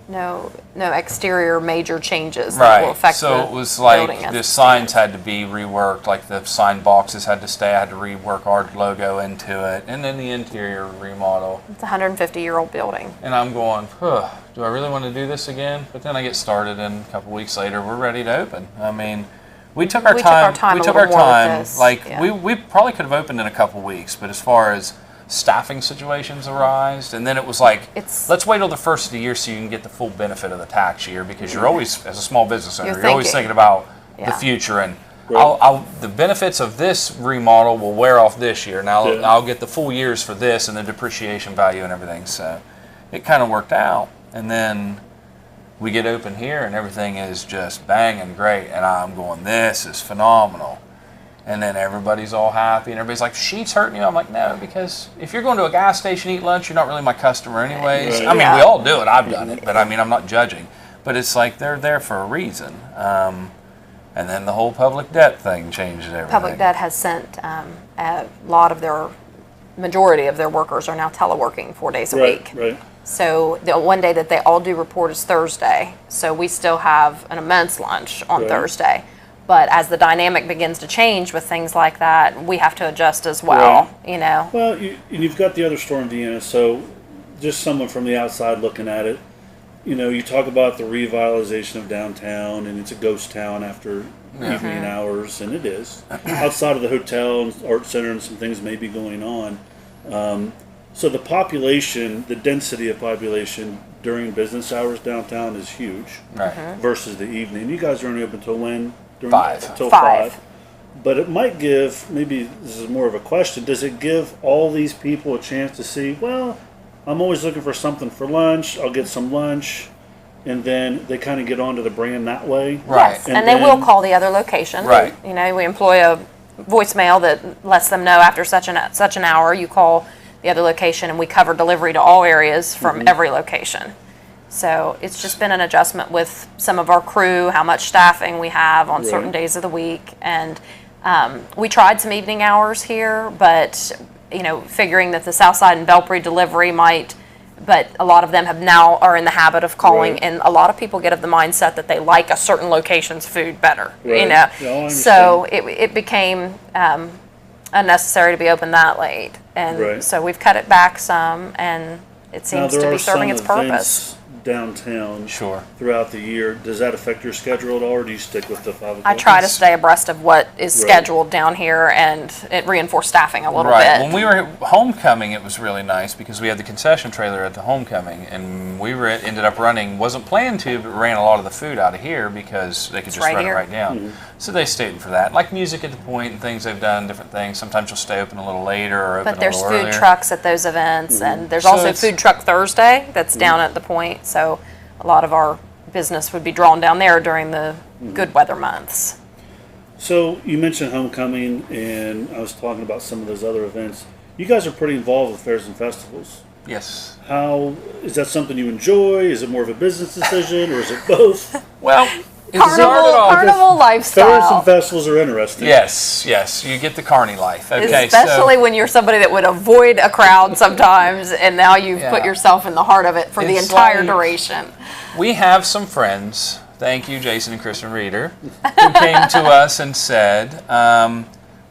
[SPEAKER 3] No exterior major changes that will affect the building.
[SPEAKER 2] So it was like the signs had to be reworked, like the sign boxes had to stay. I had to rework our logo into it, and then the interior remodel.
[SPEAKER 3] It's a 150-year-old building.
[SPEAKER 2] And I'm going, do I really want to do this again? But then I get started, and a couple weeks later, we're ready to open. I mean, we took our time. We took our time. We probably could have opened in a couple weeks, but as far as staffing situations arise, and then it was like, let's wait till the first of the year so you can get the full benefit of the tax year, because you're always, as a small business owner, you're always thinking about the future, and the benefits of this remodel will wear off this year. Now I'll get the full years for this and the depreciation value and everything. So it kind of worked out, and then we get open here and everything is just banging great, and I'm going, this is phenomenal. And then everybody's all happy, and everybody's like, Sheets hurting you? I'm like, no, because if you're going to a gas station to eat lunch, you're not really my customer anyways. I mean, we all do it. I've done it, but I mean, I'm not judging. But it's like they're there for a reason. And then the whole public debt thing changed everything.
[SPEAKER 3] Public debt has sent a lot of majority of their workers are now teleworking 4 days a week. So the one day that they all do report is Thursday. So we still have an immense lunch on Thursday. But as the dynamic begins to change with things like that, we have to adjust as well,
[SPEAKER 1] Well, you've got the other store in Vienna, so just someone from the outside looking at it, you talk about the revitalization of downtown, and it's a ghost town after evening hours, and it is. Outside of the hotel and art center and some things may be going on. So the population, the density of population during business hours downtown is huge versus the evening. You guys are only open until when?
[SPEAKER 2] 5.
[SPEAKER 1] Until 5. But it might give, maybe this is more of a question, does it give all these people a chance to see, well, I'm always looking for something for lunch, I'll get some lunch, and then they kind of get onto the brand that way?
[SPEAKER 3] Yes, and they will call the other location. We employ a voicemail that lets them know after such an hour, you call the other location, and we cover delivery to all areas from every location. So it's just been an adjustment with some of our crew, how much staffing we have on certain days of the week. And we tried some evening hours here, but, figuring that the Southside and Belpre delivery but a lot of them are in the habit of calling, and a lot of people get of the mindset that they like a certain location's food better, So it became unnecessary to be open that late. And so we've cut it back some, and it seems to be serving its purpose.
[SPEAKER 1] downtown
[SPEAKER 2] Sure.
[SPEAKER 1] throughout the year. Does that affect your schedule at all, or do you stick with the 5 o'clock?
[SPEAKER 3] I try to stay abreast of what is scheduled down here, and it reinforced staffing a little bit.
[SPEAKER 2] When we were at homecoming, it was really nice because we had the concession trailer at the homecoming, and we ended up running, wasn't planned to, but ran a lot of the food out of here because they could just
[SPEAKER 3] right
[SPEAKER 2] run
[SPEAKER 3] here.
[SPEAKER 2] it right down. So they stayed for that. Like Music at the Point and things they've done, different things. Sometimes you'll stay open a little later or open
[SPEAKER 3] But there's
[SPEAKER 2] a little
[SPEAKER 3] food
[SPEAKER 2] earlier.
[SPEAKER 3] trucks at those events, and there's
[SPEAKER 2] So
[SPEAKER 3] also
[SPEAKER 2] it's-
[SPEAKER 3] Food Truck Thursday that's down at the Point. So a lot of our business would be drawn down there during the good weather months.
[SPEAKER 1] So you mentioned homecoming, and I was talking about some of those other events. You guys are pretty involved with fairs and festivals.
[SPEAKER 2] Yes.
[SPEAKER 1] How is that something you enjoy? Is it more of a business decision, or is it both?
[SPEAKER 2] Well, it started
[SPEAKER 3] Carnival,
[SPEAKER 2] off.
[SPEAKER 3] carnival
[SPEAKER 1] Fairs
[SPEAKER 3] lifestyle.
[SPEAKER 1] and festivals are interesting.
[SPEAKER 2] Yes, yes. You get the carny life. Okay,
[SPEAKER 3] Especially when you're somebody that would avoid a crowd sometimes, and now you've put
[SPEAKER 2] Yeah.
[SPEAKER 3] yourself in the heart of it for the
[SPEAKER 2] It's
[SPEAKER 3] entire
[SPEAKER 2] like-
[SPEAKER 3] duration.
[SPEAKER 2] we have some friends, thank you, Jason and Kristen Reeder, who came to us and said,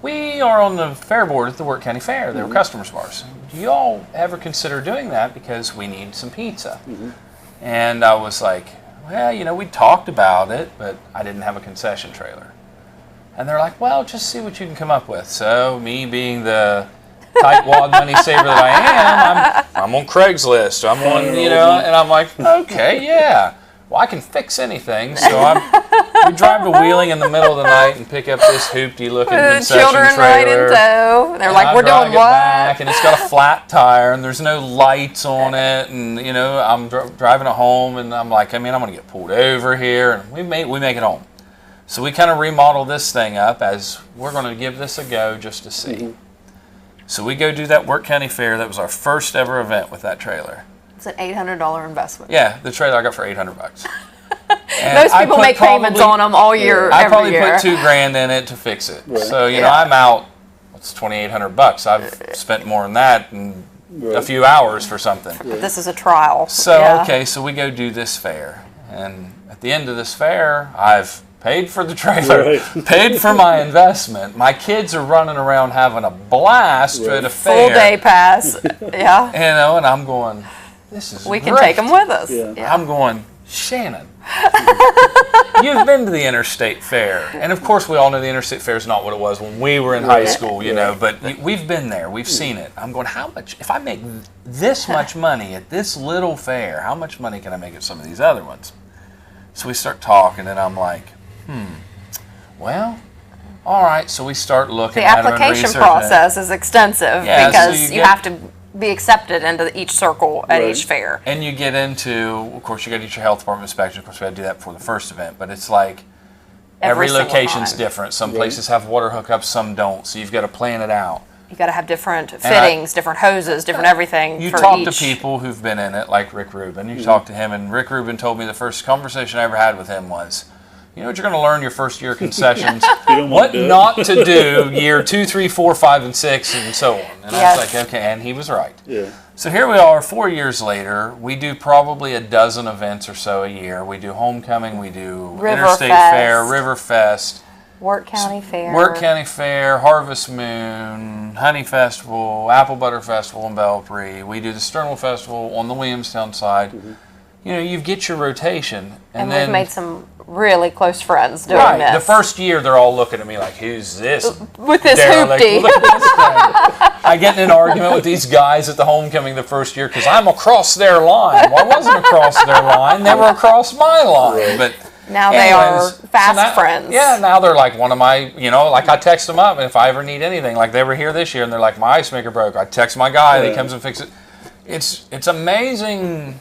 [SPEAKER 2] we are on the fair board at the Work County Fair. They were customers of ours. Do you all ever consider doing that because we need some pizza? And I was like, well, you know, we talked about it, but I didn't have a concession trailer. And they're like, well, just see what you can come up with. So me being the tightwad money saver that I am, I'm on Craigslist. I'm on, you know, and I'm like, okay, yeah. Well, I can fix anything. So we drive to Wheeling in the middle of the night and pick up this hoopty-looking
[SPEAKER 3] The
[SPEAKER 2] concession
[SPEAKER 3] children right
[SPEAKER 2] trailer.
[SPEAKER 3] in tow. They're like,
[SPEAKER 2] I
[SPEAKER 3] we're
[SPEAKER 2] drag
[SPEAKER 3] doing
[SPEAKER 2] it
[SPEAKER 3] what?
[SPEAKER 2] back, and it's got a flat tire, and there's no lights on it, and you know, I'm driving it home, and I'm like, I mean, I'm gonna get pulled over here, and we make it home. So we kind of remodel this thing up as we're gonna give this a go just to see. So we go do that Work County Fair. That was our first ever event with that trailer.
[SPEAKER 3] It's an $800 investment.
[SPEAKER 2] Yeah, the trailer I got for $800. And
[SPEAKER 3] Most
[SPEAKER 2] I
[SPEAKER 3] people
[SPEAKER 2] put
[SPEAKER 3] make payments
[SPEAKER 2] probably-
[SPEAKER 3] on them all year,
[SPEAKER 2] I
[SPEAKER 3] every
[SPEAKER 2] probably
[SPEAKER 3] year.
[SPEAKER 2] put $2,000 in it to fix it.
[SPEAKER 1] Right.
[SPEAKER 2] So you know,
[SPEAKER 3] Yeah.
[SPEAKER 2] I'm out. What's $2,800? I've spent more than that in a few hours for something.
[SPEAKER 3] This is a trial.
[SPEAKER 2] So
[SPEAKER 3] Yeah.
[SPEAKER 2] okay, so we go do this fair, and at the end of this fair, I've paid for the trailer,
[SPEAKER 1] Right.
[SPEAKER 2] paid for my investment. My kids are running around having a blast at a fair.
[SPEAKER 3] Full day pass. Yeah.
[SPEAKER 2] You know, and I'm going, this is
[SPEAKER 3] We can
[SPEAKER 2] great.
[SPEAKER 3] take them with us.
[SPEAKER 1] Yeah.
[SPEAKER 2] I'm going, Shannon, you've been to the Interstate Fair. And of course, we all know the Interstate Fair is not what it was when we were in high school, you know, but we've been there, we've seen it. I'm going, how much, if I make this much money at this little fair, how much money can I make at some of these other ones? So we start talking, and I'm like, well, all right. So we start looking
[SPEAKER 3] The
[SPEAKER 2] at them and
[SPEAKER 3] application
[SPEAKER 2] researching it.
[SPEAKER 3] process is extensive
[SPEAKER 2] Yeah, so
[SPEAKER 3] because
[SPEAKER 2] you
[SPEAKER 3] you
[SPEAKER 2] get-
[SPEAKER 3] have to be accepted into each circle at
[SPEAKER 1] Right.
[SPEAKER 3] each fair.
[SPEAKER 2] And you get into, of course, you got to get your health department inspection. Of course, we had to do that before the first event. But it's like every
[SPEAKER 3] single
[SPEAKER 2] location's
[SPEAKER 3] time.
[SPEAKER 2] different. Some places have water hookups, some don't. So you've got to plan it out.
[SPEAKER 3] You got to have different fittings, different hoses, different everything
[SPEAKER 2] You
[SPEAKER 3] for
[SPEAKER 2] talk
[SPEAKER 3] each.
[SPEAKER 2] to people who've been in it, like Rick Rubin. You talk to him, and Rick Rubin told me the first conversation I ever had with him was, you know what you're going to learn your first year concessions?
[SPEAKER 1] don't
[SPEAKER 2] What
[SPEAKER 1] want to do it.
[SPEAKER 2] not to do year 2, 3, 4, 5, and 6, and so on. And
[SPEAKER 3] Yes.
[SPEAKER 2] I was like, okay, and he was right.
[SPEAKER 1] Yeah.
[SPEAKER 2] So here we are 4 years later. We do probably a dozen events or so a year. We do homecoming, we do
[SPEAKER 3] River
[SPEAKER 2] Interstate
[SPEAKER 3] Fest.
[SPEAKER 2] Fair, River Fest,
[SPEAKER 3] Work County Fair.
[SPEAKER 2] Work County Fair, Harvest Moon, Honey Festival, Apple Butter Festival in Belpre. We do the Sternal Festival on the Williamstown side. You know, you get your rotation.
[SPEAKER 3] And
[SPEAKER 2] then
[SPEAKER 3] we've made some really close friends doing
[SPEAKER 2] right,
[SPEAKER 3] this.
[SPEAKER 2] the first year they're all looking at me like, who's this?
[SPEAKER 3] With this
[SPEAKER 2] derelict?
[SPEAKER 3] hoopty.
[SPEAKER 2] Look at this thing. I get in an argument with these guys at the homecoming the first year because I'm across their line. Well, I wasn't across their line. They were across my line. But
[SPEAKER 3] Now they are
[SPEAKER 2] anyways,
[SPEAKER 3] fast
[SPEAKER 2] now-
[SPEAKER 3] friends.
[SPEAKER 2] Yeah, now they're like one of my, you know, like I text them up, and if I ever need anything, like they were here this year, and they're like, my ice maker broke. I text my guy, he comes and fixes it. It's amazing.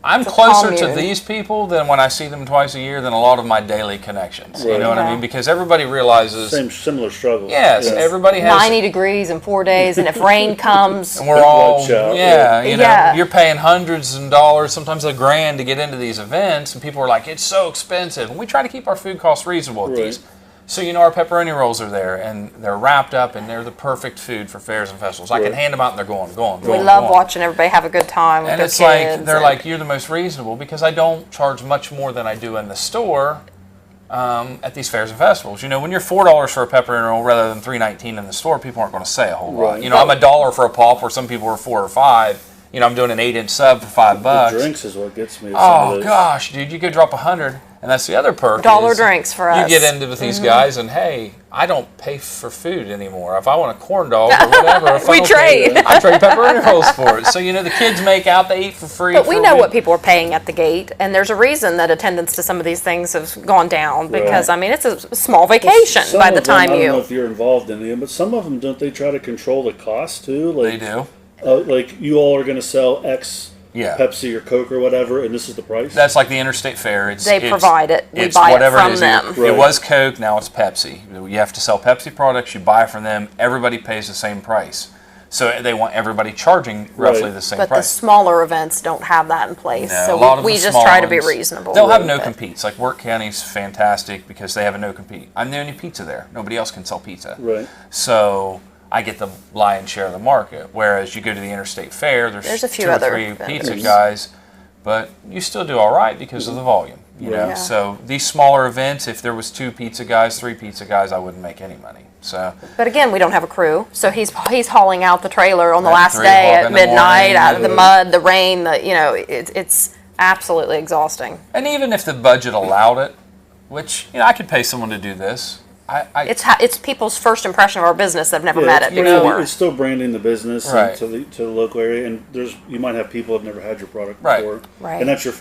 [SPEAKER 2] I'm closer to
[SPEAKER 3] commune.
[SPEAKER 2] these people than when I see them twice a year than a lot of my daily connections. You
[SPEAKER 1] Right.
[SPEAKER 2] know what I
[SPEAKER 3] Yeah.
[SPEAKER 2] mean? Because everybody realizes,
[SPEAKER 1] Similar struggles.
[SPEAKER 2] yes,
[SPEAKER 1] Yeah.
[SPEAKER 2] everybody has.
[SPEAKER 3] 90 degrees in 4 days, and if rain comes,
[SPEAKER 2] And we're all,
[SPEAKER 1] Bloodshot,
[SPEAKER 2] yeah, you know,
[SPEAKER 3] Yeah.
[SPEAKER 2] you're paying hundreds of dollars, sometimes $1,000 to get into these events, and people are like, it's so expensive. And we try to keep our food costs reasonable at
[SPEAKER 1] Right.
[SPEAKER 2] these. So, you know, our pepperoni rolls are there, and they're wrapped up, and they're the perfect food for fairs and festivals. I can
[SPEAKER 1] Right.
[SPEAKER 2] hand them out, and they're going.
[SPEAKER 3] we love watching everybody have a good time with
[SPEAKER 2] And
[SPEAKER 3] their
[SPEAKER 2] it's
[SPEAKER 3] kids.
[SPEAKER 2] like, they're
[SPEAKER 3] and-
[SPEAKER 2] like, you're the most reasonable, because I don't charge much more than I do in the store at these fairs and festivals. You know, when you're $4 for a pepperoni roll rather than $3.19 in the store, people aren't going to say a whole lot.
[SPEAKER 1] Right.
[SPEAKER 2] You know, I'm $1 for a pop, where some people are 4 or 5. I'm doing an 8-inch sub for $5.
[SPEAKER 1] The drinks is what gets me.
[SPEAKER 2] Oh gosh, dude, you could drop 100, and that's the other perk.
[SPEAKER 3] Dollar drinks for us.
[SPEAKER 2] You get into with these guys, and hey, I don't pay for food anymore. If I want a corn dog or whatever, if
[SPEAKER 3] We trade.
[SPEAKER 2] I trade pepperoni rolls for it. So the kids make out, they eat for free.
[SPEAKER 3] But we know what people are paying at the gate, and there's a reason that attendance to some of these things has gone down because I mean it's a small vacation
[SPEAKER 1] Some
[SPEAKER 3] by the
[SPEAKER 1] of them,
[SPEAKER 3] time
[SPEAKER 1] I
[SPEAKER 3] you.
[SPEAKER 1] don't know if you're involved in them, but some of them don't they try to control the cost too?
[SPEAKER 2] They do.
[SPEAKER 1] Like you all are going to sell X
[SPEAKER 2] Yeah.
[SPEAKER 1] Pepsi or Coke or whatever, and this is the price.
[SPEAKER 2] That's like the interstate fair.
[SPEAKER 3] They provide it. We
[SPEAKER 2] it's
[SPEAKER 3] buy it
[SPEAKER 2] whatever
[SPEAKER 3] from
[SPEAKER 2] is.
[SPEAKER 3] them.
[SPEAKER 2] It was Coke, now it's Pepsi. You have to sell Pepsi products, you buy from them, everybody pays the same price. So they want everybody charging roughly the same
[SPEAKER 3] But the
[SPEAKER 2] price.
[SPEAKER 3] smaller events don't have that in place.
[SPEAKER 2] No,
[SPEAKER 3] So
[SPEAKER 2] a lot of
[SPEAKER 3] we
[SPEAKER 2] the
[SPEAKER 3] just
[SPEAKER 2] small
[SPEAKER 3] try to be
[SPEAKER 2] ones,
[SPEAKER 3] reasonable.
[SPEAKER 2] They'll have
[SPEAKER 3] with
[SPEAKER 2] no
[SPEAKER 3] it.
[SPEAKER 2] competes. Like Work County's fantastic because they have a no compete. I'm the only pizza there. Nobody else can sell pizza.
[SPEAKER 1] Right.
[SPEAKER 2] So I get the lion's share of the market. Whereas you go to the interstate fair, there's
[SPEAKER 3] a few
[SPEAKER 2] 2 or
[SPEAKER 3] other
[SPEAKER 2] 3 pizza
[SPEAKER 3] vendors.
[SPEAKER 2] guys, but you still do all right because of the volume. You know,
[SPEAKER 3] Yeah.
[SPEAKER 2] so these smaller events, if there was 2 pizza guys, 3 pizza guys, I wouldn't make any money. So
[SPEAKER 3] But again, we don't have a crew, so he's hauling out the trailer on the
[SPEAKER 2] At
[SPEAKER 3] last
[SPEAKER 2] 3
[SPEAKER 3] day
[SPEAKER 2] o'clock
[SPEAKER 3] at
[SPEAKER 2] in the
[SPEAKER 3] midnight,
[SPEAKER 2] morning,
[SPEAKER 3] out of the
[SPEAKER 2] and-
[SPEAKER 3] mud, the rain. It's absolutely exhausting.
[SPEAKER 2] and even if the budget allowed it, which I could pay someone to do this.
[SPEAKER 3] It's people's first impression of our business that've never
[SPEAKER 1] Yeah,
[SPEAKER 3] met
[SPEAKER 1] it's
[SPEAKER 3] it
[SPEAKER 1] branding-
[SPEAKER 3] before.
[SPEAKER 1] It's still branding the business
[SPEAKER 2] Right.
[SPEAKER 1] to the local area, and you might have people who've never had your product
[SPEAKER 2] Right.
[SPEAKER 1] before,
[SPEAKER 3] Right.
[SPEAKER 1] and that's your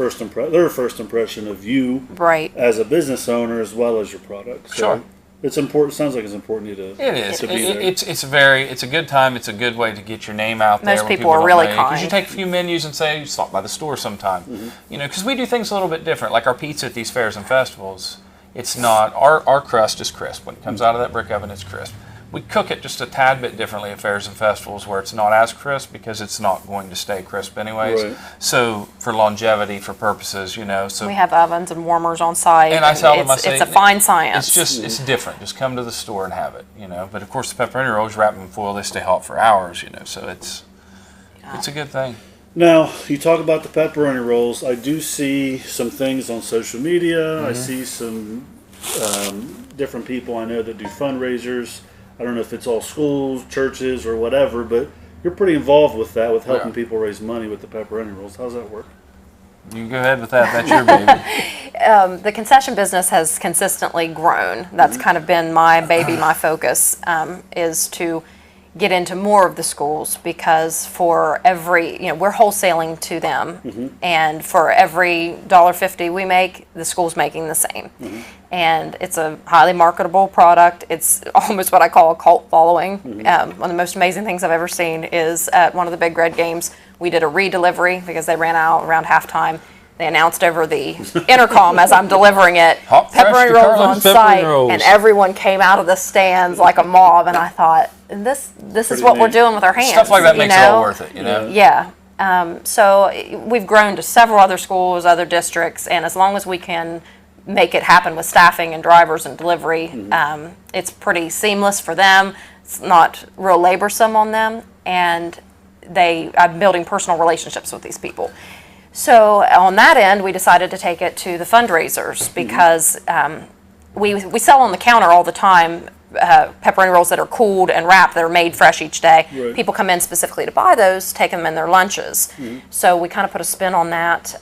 [SPEAKER 1] their first impression of you
[SPEAKER 3] Right.
[SPEAKER 1] as a business owner as well as your product. So
[SPEAKER 2] Sure.
[SPEAKER 1] it's important. Sounds like it's important to you to.
[SPEAKER 2] It is.
[SPEAKER 1] To be there.
[SPEAKER 2] It's a good time. It's a good way to get your name out there.
[SPEAKER 3] Most
[SPEAKER 2] when
[SPEAKER 3] people are
[SPEAKER 2] don't
[SPEAKER 3] really
[SPEAKER 2] know you. 'Cause
[SPEAKER 3] kind.
[SPEAKER 2] you take a few menus and say, stop by the store sometime.
[SPEAKER 1] Mm-hmm.
[SPEAKER 2] Because we do things a little bit different. Like our pizza at these fairs and festivals, it's not, our crust is crisp. When it comes out of that brick oven, it's crisp. We cook it just a tad bit differently at fairs and festivals where it's not as crisp because it's not going to stay crisp anyways.
[SPEAKER 1] Right.
[SPEAKER 2] So for longevity, for purposes, so
[SPEAKER 3] We have ovens and warmers on site.
[SPEAKER 2] And I tell them, I say,
[SPEAKER 3] it's a fine science.
[SPEAKER 2] it's different. Just come to the store and have it, But of course, the pepperoni rolls wrapped in foil, they stay hot for hours, So it's a good thing.
[SPEAKER 1] Now, you talk about the pepperoni rolls. I do see some things on social media. I see some different people I know that do fundraisers. I don't know if it's all schools, churches, or whatever, but you're pretty involved with that, with helping people raise money with the pepperoni rolls. How's that work?
[SPEAKER 2] You can go ahead with that. That's your baby.
[SPEAKER 3] The concession business has consistently grown. That's kind of been my baby, my focus, is to get into more of the schools because for every, we're wholesaling to them, and for every $1.50 we make, the school's making the same. And it's a highly marketable product. It's almost what I call a cult following. One of the most amazing things I've ever seen is at one of the Big Red games, we did a re-delivery because they ran out around halftime. They announced over the intercom as I'm delivering it,
[SPEAKER 2] Hot, fresh
[SPEAKER 3] pepperoni rolls on
[SPEAKER 2] DiCarlo's pepperoni
[SPEAKER 3] site,
[SPEAKER 2] rolls.
[SPEAKER 3] and everyone came out of the stands like a mob. And I thought, this is
[SPEAKER 1] Pretty
[SPEAKER 3] what we're
[SPEAKER 1] neat.
[SPEAKER 3] doing with our hands.
[SPEAKER 2] Stuff like that makes it all worth it,
[SPEAKER 3] Yeah. So we've grown to several other schools, other districts, and as long as we can make it happen with staffing and drivers and delivery, it's pretty seamless for them. It's not real laborsome on them, and I'm building personal relationships with these people. So on that end, we decided to take it to the fundraisers because we sell on the counter all the time pepperoni rolls that are cooled and wrapped that are made fresh each day.
[SPEAKER 1] Right.
[SPEAKER 3] People come in specifically to buy those, take them in their lunches. So we kind of put a spin on that.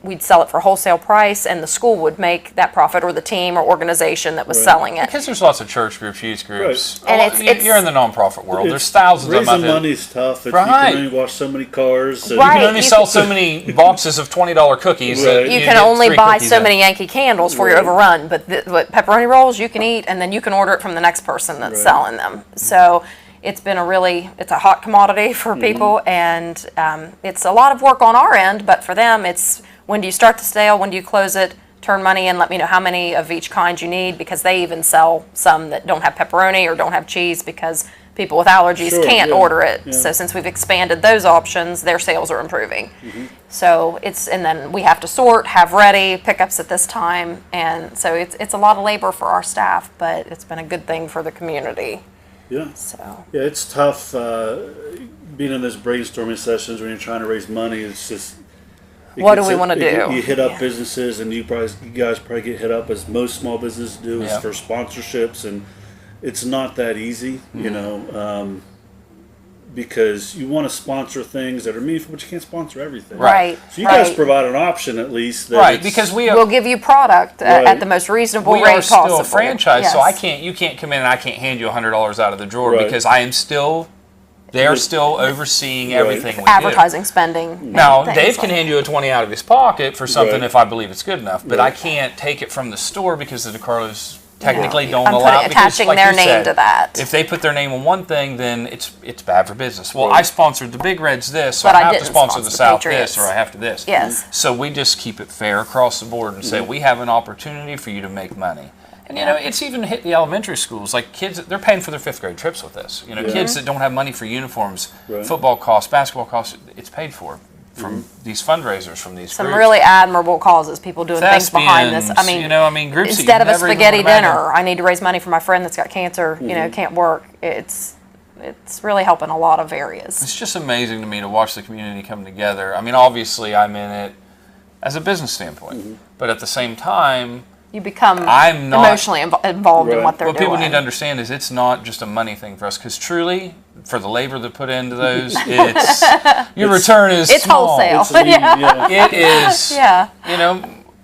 [SPEAKER 3] We'd sell it for wholesale price, and the school would make that profit, or the team or organization that was
[SPEAKER 1] Right.
[SPEAKER 3] selling it.
[SPEAKER 2] Because there's lots of church groups, youth groups.
[SPEAKER 3] And
[SPEAKER 2] You're in the nonprofit world. There's thousands of them out
[SPEAKER 1] Raising
[SPEAKER 2] there.
[SPEAKER 1] money is tough. You
[SPEAKER 2] Right.
[SPEAKER 1] can only wash so many cars. So
[SPEAKER 3] Right.
[SPEAKER 2] You can only
[SPEAKER 3] You
[SPEAKER 2] sell
[SPEAKER 3] can-
[SPEAKER 2] so many boxes of $20 cookies.
[SPEAKER 1] Right.
[SPEAKER 2] That
[SPEAKER 3] You
[SPEAKER 2] get
[SPEAKER 3] can only
[SPEAKER 2] 3
[SPEAKER 3] buy
[SPEAKER 2] cookies
[SPEAKER 3] so
[SPEAKER 2] in.
[SPEAKER 3] many Yankee candles before you're
[SPEAKER 1] Right.
[SPEAKER 3] overrun, but pepperoni rolls you can eat, and then you can order it from the next person that's
[SPEAKER 1] Right.
[SPEAKER 3] selling them. So it's been it's a hot commodity for people, and it's a lot of work on our end, but for them, it's when do you start the sale, when do you close it, turn money in, let me know how many of each kind you need, because they even sell some that don't have pepperoni or don't have cheese because people with allergies
[SPEAKER 1] Sure,
[SPEAKER 3] can't
[SPEAKER 1] yeah,
[SPEAKER 3] order it.
[SPEAKER 1] yeah.
[SPEAKER 3] So since we've expanded those options, their sales are improving. So and then we have to sort, have ready, pickups at this time, and so it's a lot of labor for our staff, but it's been a good thing for the community.
[SPEAKER 1] Yeah.
[SPEAKER 3] So
[SPEAKER 1] Yeah, it's tough being in those brainstorming sessions when you're trying to raise money. It's just
[SPEAKER 3] What do we wanna do?
[SPEAKER 1] You hit up
[SPEAKER 3] Yeah.
[SPEAKER 1] businesses, and you guys probably get hit up as most small businesses do, is
[SPEAKER 2] Yeah.
[SPEAKER 1] for sponsorships, and it's not that easy. You know, because you want to sponsor things that are meaningful, but you can't sponsor everything.
[SPEAKER 3] Right.
[SPEAKER 1] So you guys provide an option at least. That
[SPEAKER 2] Right, because
[SPEAKER 3] we'll give you product at the most reasonable rate possible.
[SPEAKER 2] We are still a franchise,
[SPEAKER 3] yes.
[SPEAKER 2] so you can't come in and I can't hand you $100 out of the drawer
[SPEAKER 1] Right.
[SPEAKER 2] because they are still overseeing everything we
[SPEAKER 3] Advertising
[SPEAKER 2] do.
[SPEAKER 3] spending.
[SPEAKER 2] Now, Dave can hand you a 20 out of his pocket for something
[SPEAKER 1] Right.
[SPEAKER 2] if I believe it's good enough, but
[SPEAKER 1] Right.
[SPEAKER 2] I can't take it from the store because the DiCarlo's technically
[SPEAKER 3] Yeah.
[SPEAKER 2] don't
[SPEAKER 3] I'm
[SPEAKER 2] allow it. Because,
[SPEAKER 3] attaching
[SPEAKER 2] like
[SPEAKER 3] their
[SPEAKER 2] you
[SPEAKER 3] name
[SPEAKER 2] said,
[SPEAKER 3] to that.
[SPEAKER 2] If they put their name on one thing, then it's bad for business. Well,
[SPEAKER 1] Right.
[SPEAKER 2] I sponsored the Big Reds this, so
[SPEAKER 3] But
[SPEAKER 2] I
[SPEAKER 3] I
[SPEAKER 2] have to
[SPEAKER 3] didn't
[SPEAKER 2] sponsor the
[SPEAKER 3] sponsor the
[SPEAKER 2] South
[SPEAKER 3] Patriots.
[SPEAKER 2] this, or I have to this.
[SPEAKER 3] Yes.
[SPEAKER 2] So we just keep it fair across the board and say we have an opportunity for you to make money. And it's even hit the elementary schools. Like kids, they're paying for their 5th grade trips with this. Kids that don't have money for uniforms,
[SPEAKER 1] Right.
[SPEAKER 2] football costs, basketball costs, it's paid for from these fundraisers, from these
[SPEAKER 3] Some
[SPEAKER 2] groups.
[SPEAKER 3] really admirable causes, people doing things behind this. I
[SPEAKER 2] Thespians,
[SPEAKER 3] mean,
[SPEAKER 2] groups that
[SPEAKER 3] instead
[SPEAKER 2] you
[SPEAKER 3] of a
[SPEAKER 2] never even
[SPEAKER 3] spaghetti
[SPEAKER 2] would imagine.
[SPEAKER 3] dinner, I need to raise money for my friend that's got cancer, can't work. It's really helping a lot of areas.
[SPEAKER 2] It's just amazing to me to watch the community come together. I mean, obviously, I'm in it as a business standpoint, but at the same time,
[SPEAKER 3] You become
[SPEAKER 2] I'm not-
[SPEAKER 3] emotionally involved in
[SPEAKER 1] Right.
[SPEAKER 3] what they're
[SPEAKER 2] what
[SPEAKER 3] doing.
[SPEAKER 2] people need to understand is it's not just a money thing for us, because truly, for the labor that put into those, your return is
[SPEAKER 3] It's
[SPEAKER 2] small.
[SPEAKER 3] wholesale.
[SPEAKER 1] It's yeah.
[SPEAKER 2] It is.
[SPEAKER 3] Yeah.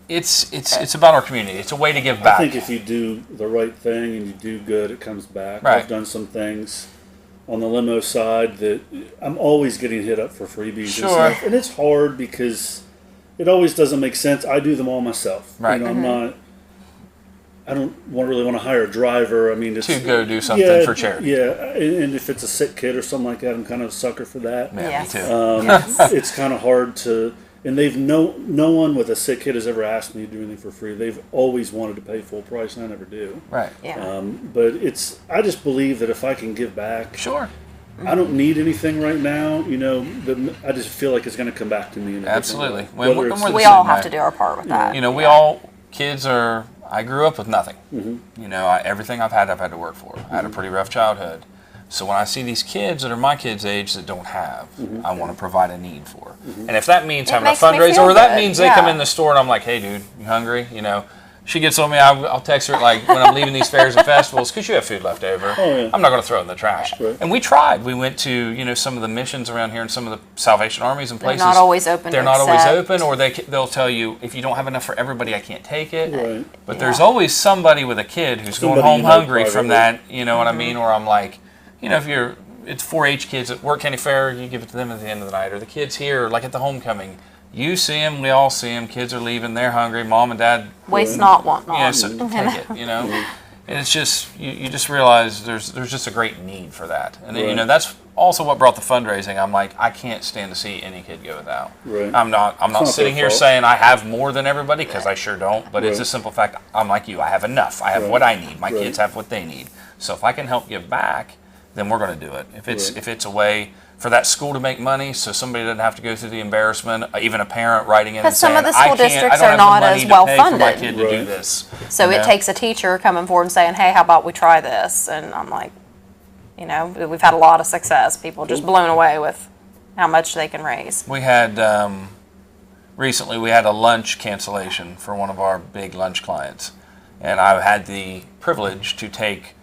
[SPEAKER 2] It's about our community. It's a way to give back.
[SPEAKER 1] I think if you do the right thing and you do good, it comes back.
[SPEAKER 2] Right.
[SPEAKER 1] I've done some things on the limo side that I'm always getting hit up for freebies
[SPEAKER 2] Sure.
[SPEAKER 1] and stuff, and it's hard because it always doesn't make sense. I do them all myself.
[SPEAKER 2] Right.
[SPEAKER 1] I'm not. I don't really want to hire a driver. I mean, it's,
[SPEAKER 2] to go do something for charity.
[SPEAKER 1] Yeah, and if it's a sick kid or something like that, I'm kind of a sucker for that.
[SPEAKER 2] Yeah,
[SPEAKER 3] Yes.
[SPEAKER 2] me too.
[SPEAKER 1] It's kind of hard to, and no one with a sick kid has ever asked me to do anything for free. They've always wanted to pay full price, and I never do.
[SPEAKER 2] Right.
[SPEAKER 3] Yeah.
[SPEAKER 1] But I just believe that if I can give back,
[SPEAKER 2] Sure.
[SPEAKER 1] I don't need anything right now. I just feel like it's going to come back to me. In a
[SPEAKER 2] Absolutely.
[SPEAKER 1] different way.
[SPEAKER 2] We're
[SPEAKER 1] Whether
[SPEAKER 2] the
[SPEAKER 1] it's-
[SPEAKER 3] We
[SPEAKER 2] same
[SPEAKER 3] all have
[SPEAKER 2] way.
[SPEAKER 3] to do our part with that.
[SPEAKER 2] Kids are. I grew up with nothing. Everything I've had to work for. I had a pretty rough childhood. So when I see these kids that are my kids' age that don't have, I want to provide a need for. And if that means having a
[SPEAKER 3] makes me
[SPEAKER 2] fundraiser,
[SPEAKER 3] feel
[SPEAKER 2] or that
[SPEAKER 3] good,
[SPEAKER 2] means they come in the store and I'm like, hey, dude, you hungry? She gets on me, I'll text her like when I'm leaving these fairs and festivals, because you have food left over.
[SPEAKER 1] Oh, yeah.
[SPEAKER 2] I'm not going to throw it in the trash.
[SPEAKER 1] Right.
[SPEAKER 2] And we tried. We went to some of the missions around here and some of the Salvation Armies and places.
[SPEAKER 3] not always open
[SPEAKER 2] They're
[SPEAKER 3] to
[SPEAKER 2] not always
[SPEAKER 3] accept.
[SPEAKER 2] open, or they'll tell you if you don't have enough for everybody, I can't take it.
[SPEAKER 1] Right.
[SPEAKER 2] But there's always somebody with a kid who's
[SPEAKER 1] Somebody
[SPEAKER 2] going home
[SPEAKER 1] you know
[SPEAKER 2] hungry from
[SPEAKER 1] privately.
[SPEAKER 2] that. You know what I mean? Or I'm like, if it's 4-H kids at Work County Fair, you give it to them at the end of the night. Or the kids here, like at the homecoming, you see them, we all see them. Kids are leaving, they're hungry. Mom and dad,
[SPEAKER 3] Waste not, want not.
[SPEAKER 2] so take it. And it's just you just realize there's just a great need for that. And then,
[SPEAKER 1] Right.
[SPEAKER 2] that's also what brought the fundraising. I'm like, I can't stand to see any kid go without.
[SPEAKER 1] Right.
[SPEAKER 2] I'm not
[SPEAKER 1] not
[SPEAKER 2] sitting
[SPEAKER 1] their
[SPEAKER 2] here
[SPEAKER 1] fault.
[SPEAKER 2] saying I have more than everybody, because I sure don't. But it's
[SPEAKER 1] Right.
[SPEAKER 2] a simple fact. I'm like you. I have enough. I have
[SPEAKER 1] Right.
[SPEAKER 2] what I need. My
[SPEAKER 1] Right.
[SPEAKER 2] kids have what they need. So if I can help give back, then we're going to do it. If it's a way for that school to make money, so somebody doesn't have to go through the embarrassment, even a parent writing in and
[SPEAKER 3] Because some
[SPEAKER 2] saying,
[SPEAKER 3] of the school
[SPEAKER 2] I don't
[SPEAKER 3] districts
[SPEAKER 2] have
[SPEAKER 3] are
[SPEAKER 2] the
[SPEAKER 3] not
[SPEAKER 2] money
[SPEAKER 3] as
[SPEAKER 2] to
[SPEAKER 3] well
[SPEAKER 2] pay for my
[SPEAKER 3] funded.
[SPEAKER 2] kid to do
[SPEAKER 1] Right.
[SPEAKER 2] this.
[SPEAKER 3] So it takes a teacher coming forward and saying, hey, how about we try this? And I'm like, we've had a lot of success. People just blown away with how much they can raise.
[SPEAKER 2] We had recently we had a lunch cancellation for one of our big lunch clients, and I had the privilege to take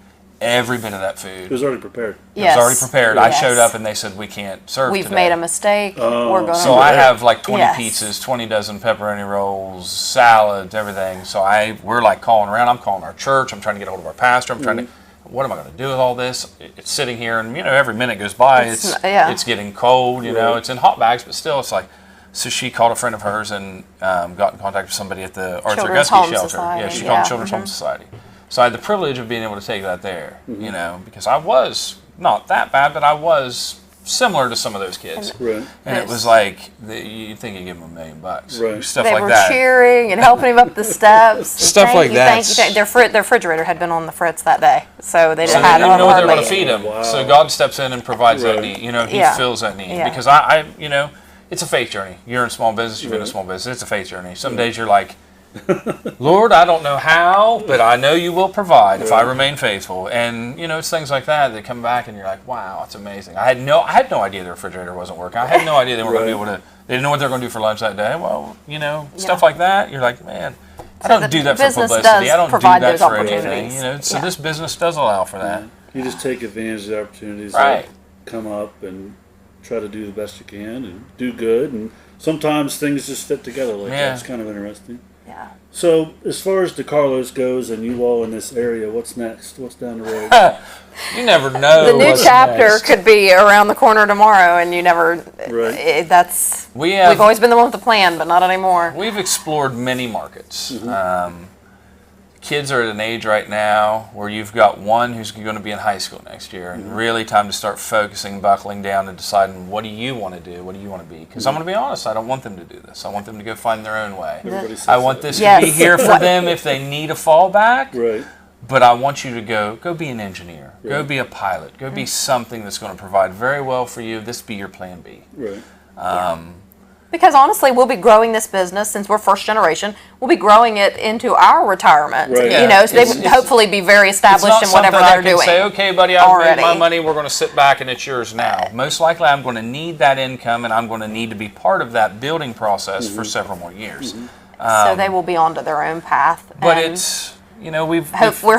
[SPEAKER 2] every bit of that
[SPEAKER 1] It
[SPEAKER 2] food.
[SPEAKER 1] was already prepared.
[SPEAKER 2] It was already prepared. I
[SPEAKER 3] Yes.
[SPEAKER 2] showed up and they said we can't serve
[SPEAKER 3] We've
[SPEAKER 2] today.
[SPEAKER 3] made a mistake. We're going
[SPEAKER 2] So I have like 20
[SPEAKER 3] Yes.
[SPEAKER 2] pizzas, 20 dozen pepperoni rolls, salads, everything. So we're like calling around. I'm calling our church. I'm trying to get a hold of our pastor. I'm trying to, what am I going to do with all this? It's sitting here, and every minute goes by, it's getting cold. It's in hot bags, but still, it's like. So she called a friend of hers and got in contact with somebody at the Arthur
[SPEAKER 3] Children's
[SPEAKER 2] Gusky
[SPEAKER 3] Home
[SPEAKER 2] shelter.
[SPEAKER 3] Society,
[SPEAKER 2] Yeah, she called
[SPEAKER 3] yeah.
[SPEAKER 2] the Children's Home Society. So I had the privilege of being able to take that there, because I was not that bad, but I was similar to some of those kids.
[SPEAKER 1] Right.
[SPEAKER 2] And it was like, you'd think you'd give them $1 million.
[SPEAKER 1] Right.
[SPEAKER 2] Stuff
[SPEAKER 3] They
[SPEAKER 2] like
[SPEAKER 3] were
[SPEAKER 2] that.
[SPEAKER 3] cheering and helping him up the steps.
[SPEAKER 2] Stuff like that.
[SPEAKER 3] Thank you. Their refrigerator had been on the fritz that day, so they
[SPEAKER 2] So
[SPEAKER 3] didn't
[SPEAKER 2] they
[SPEAKER 3] have
[SPEAKER 2] didn't know what they were going
[SPEAKER 3] hardly-
[SPEAKER 2] to feed them.
[SPEAKER 1] Wow.
[SPEAKER 2] So God steps in and provides that
[SPEAKER 1] Right.
[SPEAKER 2] need. He
[SPEAKER 3] Yeah.
[SPEAKER 2] fills that need.
[SPEAKER 3] Yeah.
[SPEAKER 2] Because it's a faith journey. You're in small business, you've been in small business. It's a faith journey. Some days you're like, Lord, I don't know how, but I know you will provide if I remain faithful. And it's things like that come back, and you're like, wow, it's amazing. I had no idea the refrigerator wasn't working. I had no idea they weren't going to be able to. They didn't know what they were going to do for lunch that day. Well, stuff like that. You're like, man, I
[SPEAKER 3] So
[SPEAKER 2] don't
[SPEAKER 3] the
[SPEAKER 2] do that for
[SPEAKER 3] business
[SPEAKER 2] publicity.
[SPEAKER 3] does
[SPEAKER 2] I don't do
[SPEAKER 3] provide
[SPEAKER 2] that
[SPEAKER 3] those
[SPEAKER 2] for anything.
[SPEAKER 3] opportunities.
[SPEAKER 2] So
[SPEAKER 3] Yeah.
[SPEAKER 2] this business does allow for that.
[SPEAKER 1] You just take advantage of the opportunities
[SPEAKER 2] Right.
[SPEAKER 1] that come up and try to do the best you can and do good. And sometimes things just fit together like that. It's kind of interesting.
[SPEAKER 3] Yeah.
[SPEAKER 1] So as far as DiCarlo's goes and you all in this area, what's next? What's down the road?
[SPEAKER 2] You never know.
[SPEAKER 3] The new
[SPEAKER 2] what's
[SPEAKER 3] chapter
[SPEAKER 2] next.
[SPEAKER 3] could be around the corner tomorrow, and you never.
[SPEAKER 1] Right.
[SPEAKER 3] We've always been the one with the plan, but not anymore.
[SPEAKER 2] We've explored many markets. Kids are at an age right now where you've got one who's going to be in high school next year, and really time to start focusing, buckling down, and deciding what do you want to do, what do you want to be. Because I'm going to be honest, I don't want them to do this. I want them to go find their own way. I want this to be here for them if they need a fallback.
[SPEAKER 1] Right.
[SPEAKER 2] But I want you to go be an engineer, go be a pilot, go be something that's going to provide very well for you. This be your plan B.
[SPEAKER 1] Right.
[SPEAKER 3] Because honestly, we'll be growing this business since we're first generation. We'll be growing it into our retirement.
[SPEAKER 1] Right.
[SPEAKER 3] You know, so they would hopefully be very established in whatever they're doing.
[SPEAKER 2] I can say, okay, buddy, I've made my money. We're going to sit back and it's yours now. Most likely, I'm going to need that income, and I'm going to need to be part of that building process for several more years.
[SPEAKER 3] So they will be onto their own path.
[SPEAKER 2] But it's, you know,
[SPEAKER 3] we're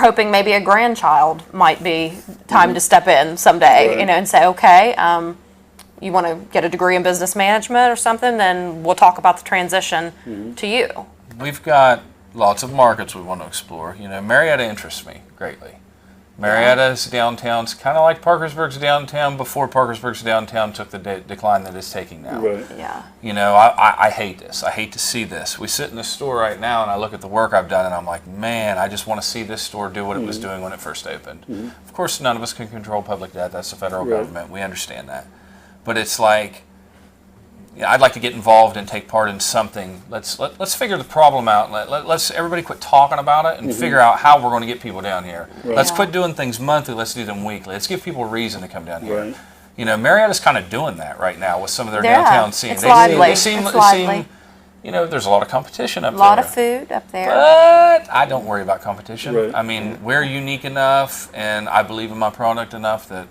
[SPEAKER 3] hoping maybe a grandchild might be time to step in someday.
[SPEAKER 1] Right.
[SPEAKER 3] You know, and say, okay. You want to get a degree in business management or something, then we'll talk about the transition to you.
[SPEAKER 2] We've got lots of markets we want to explore. You know, Marietta interests me greatly. Marietta's downtown's kind of like Parkersburg's downtown before Parkersburg's downtown took the decline that it's taking now.
[SPEAKER 1] Right.
[SPEAKER 3] Yeah.
[SPEAKER 2] You know, I hate this. I hate to see this. We sit in the store right now and I look at the work I've done and I'm like, man, I just want to see this store do what it was doing when it first opened. Of course, none of us can control public debt. That's the federal government. We understand that. But it's like, you know, I'd like to get involved and take part in something. Let's figure the problem out. Let's everybody quit talking about it and figure out how we're going to get people down here.
[SPEAKER 1] Right.
[SPEAKER 2] Let's quit doing things monthly. Let's do them weekly. Let's give people a reason to come down here.
[SPEAKER 1] Right.
[SPEAKER 2] You know, Marietta's kind of doing that right now with some of their downtown scenes.
[SPEAKER 3] It's lively.
[SPEAKER 2] They seem, you know, there's a lot of competition up there.
[SPEAKER 3] A lot of food up there.
[SPEAKER 2] But I don't worry about competition.
[SPEAKER 1] Right.
[SPEAKER 2] I mean, we're unique enough, and I believe in my product enough that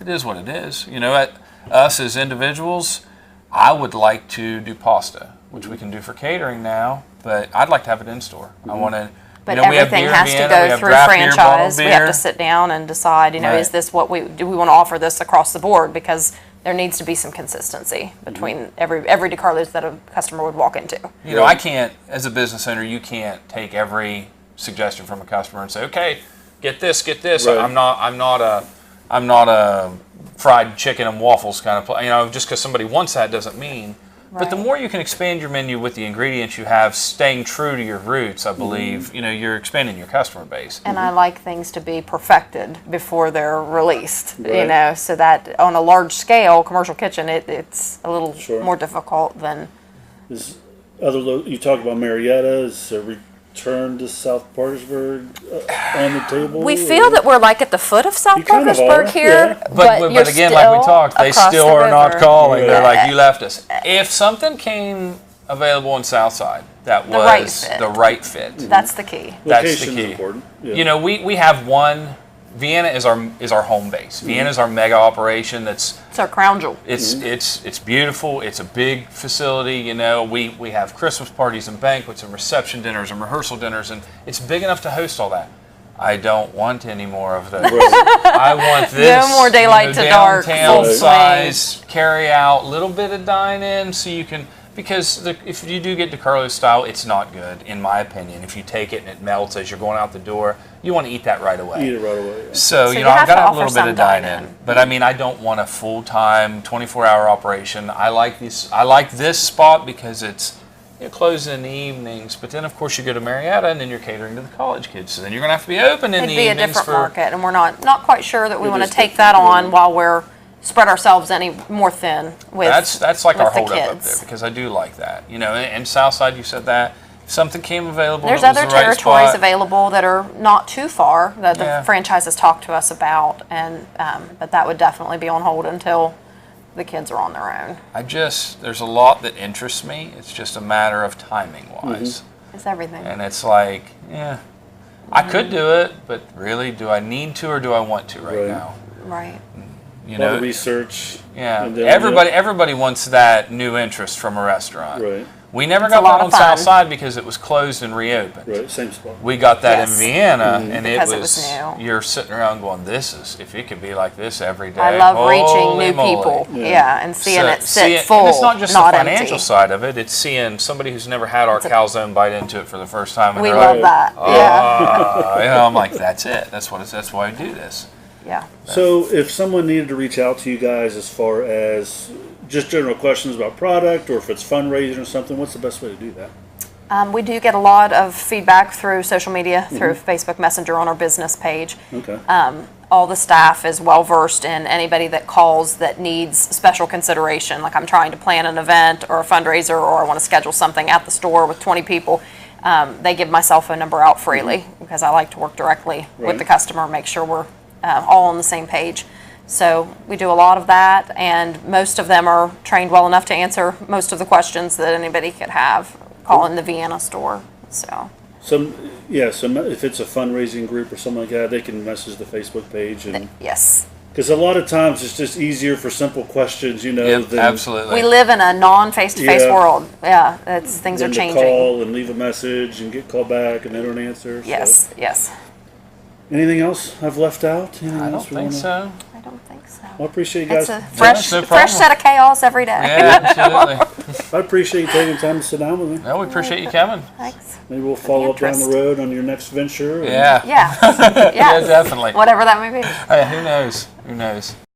[SPEAKER 2] it is what it is. You know, us as individuals, I would like to do pasta, which we can do for catering now, but I'd like to have it in store. I want to.
[SPEAKER 3] But
[SPEAKER 2] you know, we have
[SPEAKER 3] everything
[SPEAKER 2] beer in
[SPEAKER 3] has to
[SPEAKER 2] Vienna, we
[SPEAKER 3] go
[SPEAKER 2] have
[SPEAKER 3] through
[SPEAKER 2] draft beer, bottled
[SPEAKER 3] franchise. We have
[SPEAKER 2] beer.
[SPEAKER 3] to sit down and decide, you know,
[SPEAKER 2] Right.
[SPEAKER 3] is this what do we want to offer this across the board? Because there needs to be some consistency between every DiCarlo's that a customer would walk into.
[SPEAKER 2] You know, I can't, as a business owner, you can't take every suggestion from a customer and say, okay, get this.
[SPEAKER 1] Right.
[SPEAKER 2] I'm not a fried chicken and waffles kind of, you know, just because somebody wants that doesn't mean. But the
[SPEAKER 3] Right.
[SPEAKER 2] more you can expand your menu with the ingredients you have, staying true to your roots, I believe, you know, you're expanding your customer base.
[SPEAKER 3] And I like things to be perfected before they're released, you
[SPEAKER 1] Right.
[SPEAKER 3] know, so that on a large scale commercial kitchen, it's a little
[SPEAKER 1] Sure.
[SPEAKER 3] more difficult than.
[SPEAKER 1] Is you talk about Marietta. Is a return to South Parkersburg on the table?
[SPEAKER 3] We feel that we're like at the foot of South
[SPEAKER 1] You kind of
[SPEAKER 3] Parkersburg
[SPEAKER 1] are,
[SPEAKER 3] here,
[SPEAKER 1] yeah.
[SPEAKER 3] but you're
[SPEAKER 2] But again, like we talked, they
[SPEAKER 3] across
[SPEAKER 2] still
[SPEAKER 3] the
[SPEAKER 2] are not
[SPEAKER 3] river.
[SPEAKER 2] calling. They're
[SPEAKER 1] Yeah.
[SPEAKER 2] like, you left us. If something came available in Southside that
[SPEAKER 3] The right
[SPEAKER 2] was
[SPEAKER 3] fit.
[SPEAKER 2] the right fit,
[SPEAKER 3] That's the key.
[SPEAKER 2] that's the
[SPEAKER 1] Location's
[SPEAKER 2] key.
[SPEAKER 1] important. Yeah.
[SPEAKER 2] You know, we have one. Vienna is our home base. Vienna is our mega operation. That's
[SPEAKER 3] It's our crown jewel.
[SPEAKER 2] it's beautiful. It's a big facility. You know, we have Christmas parties and banquets and reception dinners and rehearsal dinners, and it's big enough to host all that. I don't want any more of those. I want this.
[SPEAKER 3] No more daylight to dark,
[SPEAKER 2] downtown
[SPEAKER 3] full
[SPEAKER 2] size, carry out, little bit of dine in, so you can. Because if you do get DiCarlo's style, it's not good, in my opinion. If you take it and it melts as you're going out the door, you want to eat that right away.
[SPEAKER 1] Eat it right away. Yeah.
[SPEAKER 2] So,
[SPEAKER 3] you
[SPEAKER 2] you know, I've
[SPEAKER 3] have
[SPEAKER 2] got
[SPEAKER 3] to
[SPEAKER 2] to have a
[SPEAKER 3] offer
[SPEAKER 2] little bit
[SPEAKER 3] some
[SPEAKER 2] of dine-in.
[SPEAKER 3] dine-in.
[SPEAKER 2] But I mean, I don't want a full-time, 24-hour operation. I like this spot because it's closed in the evenings. But then, of course, you go to Marietta and then you're catering to the college kids. So then you're going to have to be open in
[SPEAKER 3] It'd
[SPEAKER 2] the
[SPEAKER 3] be a
[SPEAKER 2] evenings
[SPEAKER 3] different
[SPEAKER 2] for.
[SPEAKER 3] market, and we're not quite sure that we
[SPEAKER 1] It
[SPEAKER 3] want to
[SPEAKER 1] is
[SPEAKER 3] take
[SPEAKER 1] different,
[SPEAKER 3] that on
[SPEAKER 1] yeah.
[SPEAKER 3] while we're spread ourselves any more thin with.
[SPEAKER 2] That's like
[SPEAKER 3] with
[SPEAKER 2] our
[SPEAKER 3] the
[SPEAKER 2] hold up
[SPEAKER 3] kids.
[SPEAKER 2] there because I do like that. You know, and Southside, you said that. If something came available,
[SPEAKER 3] There's
[SPEAKER 2] that was
[SPEAKER 3] other
[SPEAKER 2] the right
[SPEAKER 3] territories
[SPEAKER 2] spot,
[SPEAKER 3] available that are not too far that
[SPEAKER 2] Yeah.
[SPEAKER 3] the franchises talk to us about, and but that would definitely be on hold until the kids are on their own.
[SPEAKER 2] there's a lot that interests me. It's just a matter of timing wise.
[SPEAKER 3] It's everything.
[SPEAKER 2] And it's like, yeah, I could do it, but really, do I need to or do I want to right
[SPEAKER 1] Right.
[SPEAKER 2] now?
[SPEAKER 3] Right.
[SPEAKER 2] You
[SPEAKER 1] A lot
[SPEAKER 2] know,
[SPEAKER 1] of research.
[SPEAKER 2] yeah.
[SPEAKER 1] and then-
[SPEAKER 2] Everybody wants that new interest from a restaurant.
[SPEAKER 1] Right.
[SPEAKER 2] We never
[SPEAKER 3] It's a
[SPEAKER 2] got
[SPEAKER 3] lot
[SPEAKER 2] that
[SPEAKER 3] of
[SPEAKER 2] on
[SPEAKER 3] fun.
[SPEAKER 2] South Side because it was closed and reopened.
[SPEAKER 1] Right, same spot.
[SPEAKER 2] We got that
[SPEAKER 3] Yes.
[SPEAKER 2] in Vienna, and
[SPEAKER 3] Because
[SPEAKER 2] it
[SPEAKER 3] it
[SPEAKER 2] was,
[SPEAKER 3] was new.
[SPEAKER 2] you're sitting around going, this is, if it could be like this every day.
[SPEAKER 3] I love reaching
[SPEAKER 2] holy
[SPEAKER 3] new
[SPEAKER 2] moly.
[SPEAKER 3] people.
[SPEAKER 1] Yeah.
[SPEAKER 3] Yeah, and seeing
[SPEAKER 2] So,
[SPEAKER 3] it sit
[SPEAKER 2] and
[SPEAKER 3] full,
[SPEAKER 2] it's not just
[SPEAKER 3] not
[SPEAKER 2] the financial
[SPEAKER 3] empty.
[SPEAKER 2] side of it, it's seeing somebody who's never had our calzone bite into it for the first time. And
[SPEAKER 3] We
[SPEAKER 2] they're
[SPEAKER 3] love
[SPEAKER 2] like,
[SPEAKER 3] that. Yeah.
[SPEAKER 2] you know, I'm like, that's it. That's why I do this.
[SPEAKER 3] Yeah.
[SPEAKER 1] So if someone needed to reach out to you guys as far as just general questions about product, or if it's fundraising or something, what's the best way to do that?
[SPEAKER 3] We do get a lot of feedback through social media, through Facebook Messenger on our business page.
[SPEAKER 1] Okay.
[SPEAKER 3] All the staff is well versed in anybody that calls that needs special consideration. Like I'm trying to plan an event or a fundraiser, or I want to schedule something at the store with 20 people. They give my cell phone number out freely because I like to work directly
[SPEAKER 1] Right.
[SPEAKER 3] with the customer, make sure we're all on the same page. So we do a lot of that, and most of them are trained well enough to answer most of the questions that anybody could have calling the Vienna store. So
[SPEAKER 1] So if it's a fundraising group or something like that, they can message the Facebook page, and
[SPEAKER 3] yes,
[SPEAKER 1] because a lot of times it's just easier for simple questions, you know,
[SPEAKER 2] Yep,
[SPEAKER 1] than,
[SPEAKER 2] absolutely.
[SPEAKER 3] we live in a non-face-to-face
[SPEAKER 1] Yeah.
[SPEAKER 3] world. Yeah, things
[SPEAKER 1] than
[SPEAKER 3] are
[SPEAKER 1] to
[SPEAKER 3] changing.
[SPEAKER 1] call and leave a message and get called back and they don't answer. So.
[SPEAKER 3] Yes, yes.
[SPEAKER 1] Anything else I've left out? Anything
[SPEAKER 2] I don't
[SPEAKER 1] else we
[SPEAKER 2] think
[SPEAKER 1] wanna-
[SPEAKER 2] so.
[SPEAKER 3] I don't think so.
[SPEAKER 1] Well, I appreciate you
[SPEAKER 3] It's
[SPEAKER 1] guys.
[SPEAKER 3] a fresh,
[SPEAKER 2] no
[SPEAKER 3] fresh
[SPEAKER 2] problem.
[SPEAKER 3] set of chaos every day.
[SPEAKER 2] Yeah, absolutely.
[SPEAKER 1] I appreciate you taking time to sit down with me.
[SPEAKER 2] No, we appreciate you coming.
[SPEAKER 3] Thanks.
[SPEAKER 1] Maybe we'll follow up down the
[SPEAKER 3] interest.
[SPEAKER 1] road on your next venture. and-
[SPEAKER 2] Yeah.
[SPEAKER 3] Yeah.
[SPEAKER 2] Yeah,
[SPEAKER 3] Yes.
[SPEAKER 2] definitely.
[SPEAKER 3] Whatever that may be.
[SPEAKER 2] Hey, who knows? Who knows?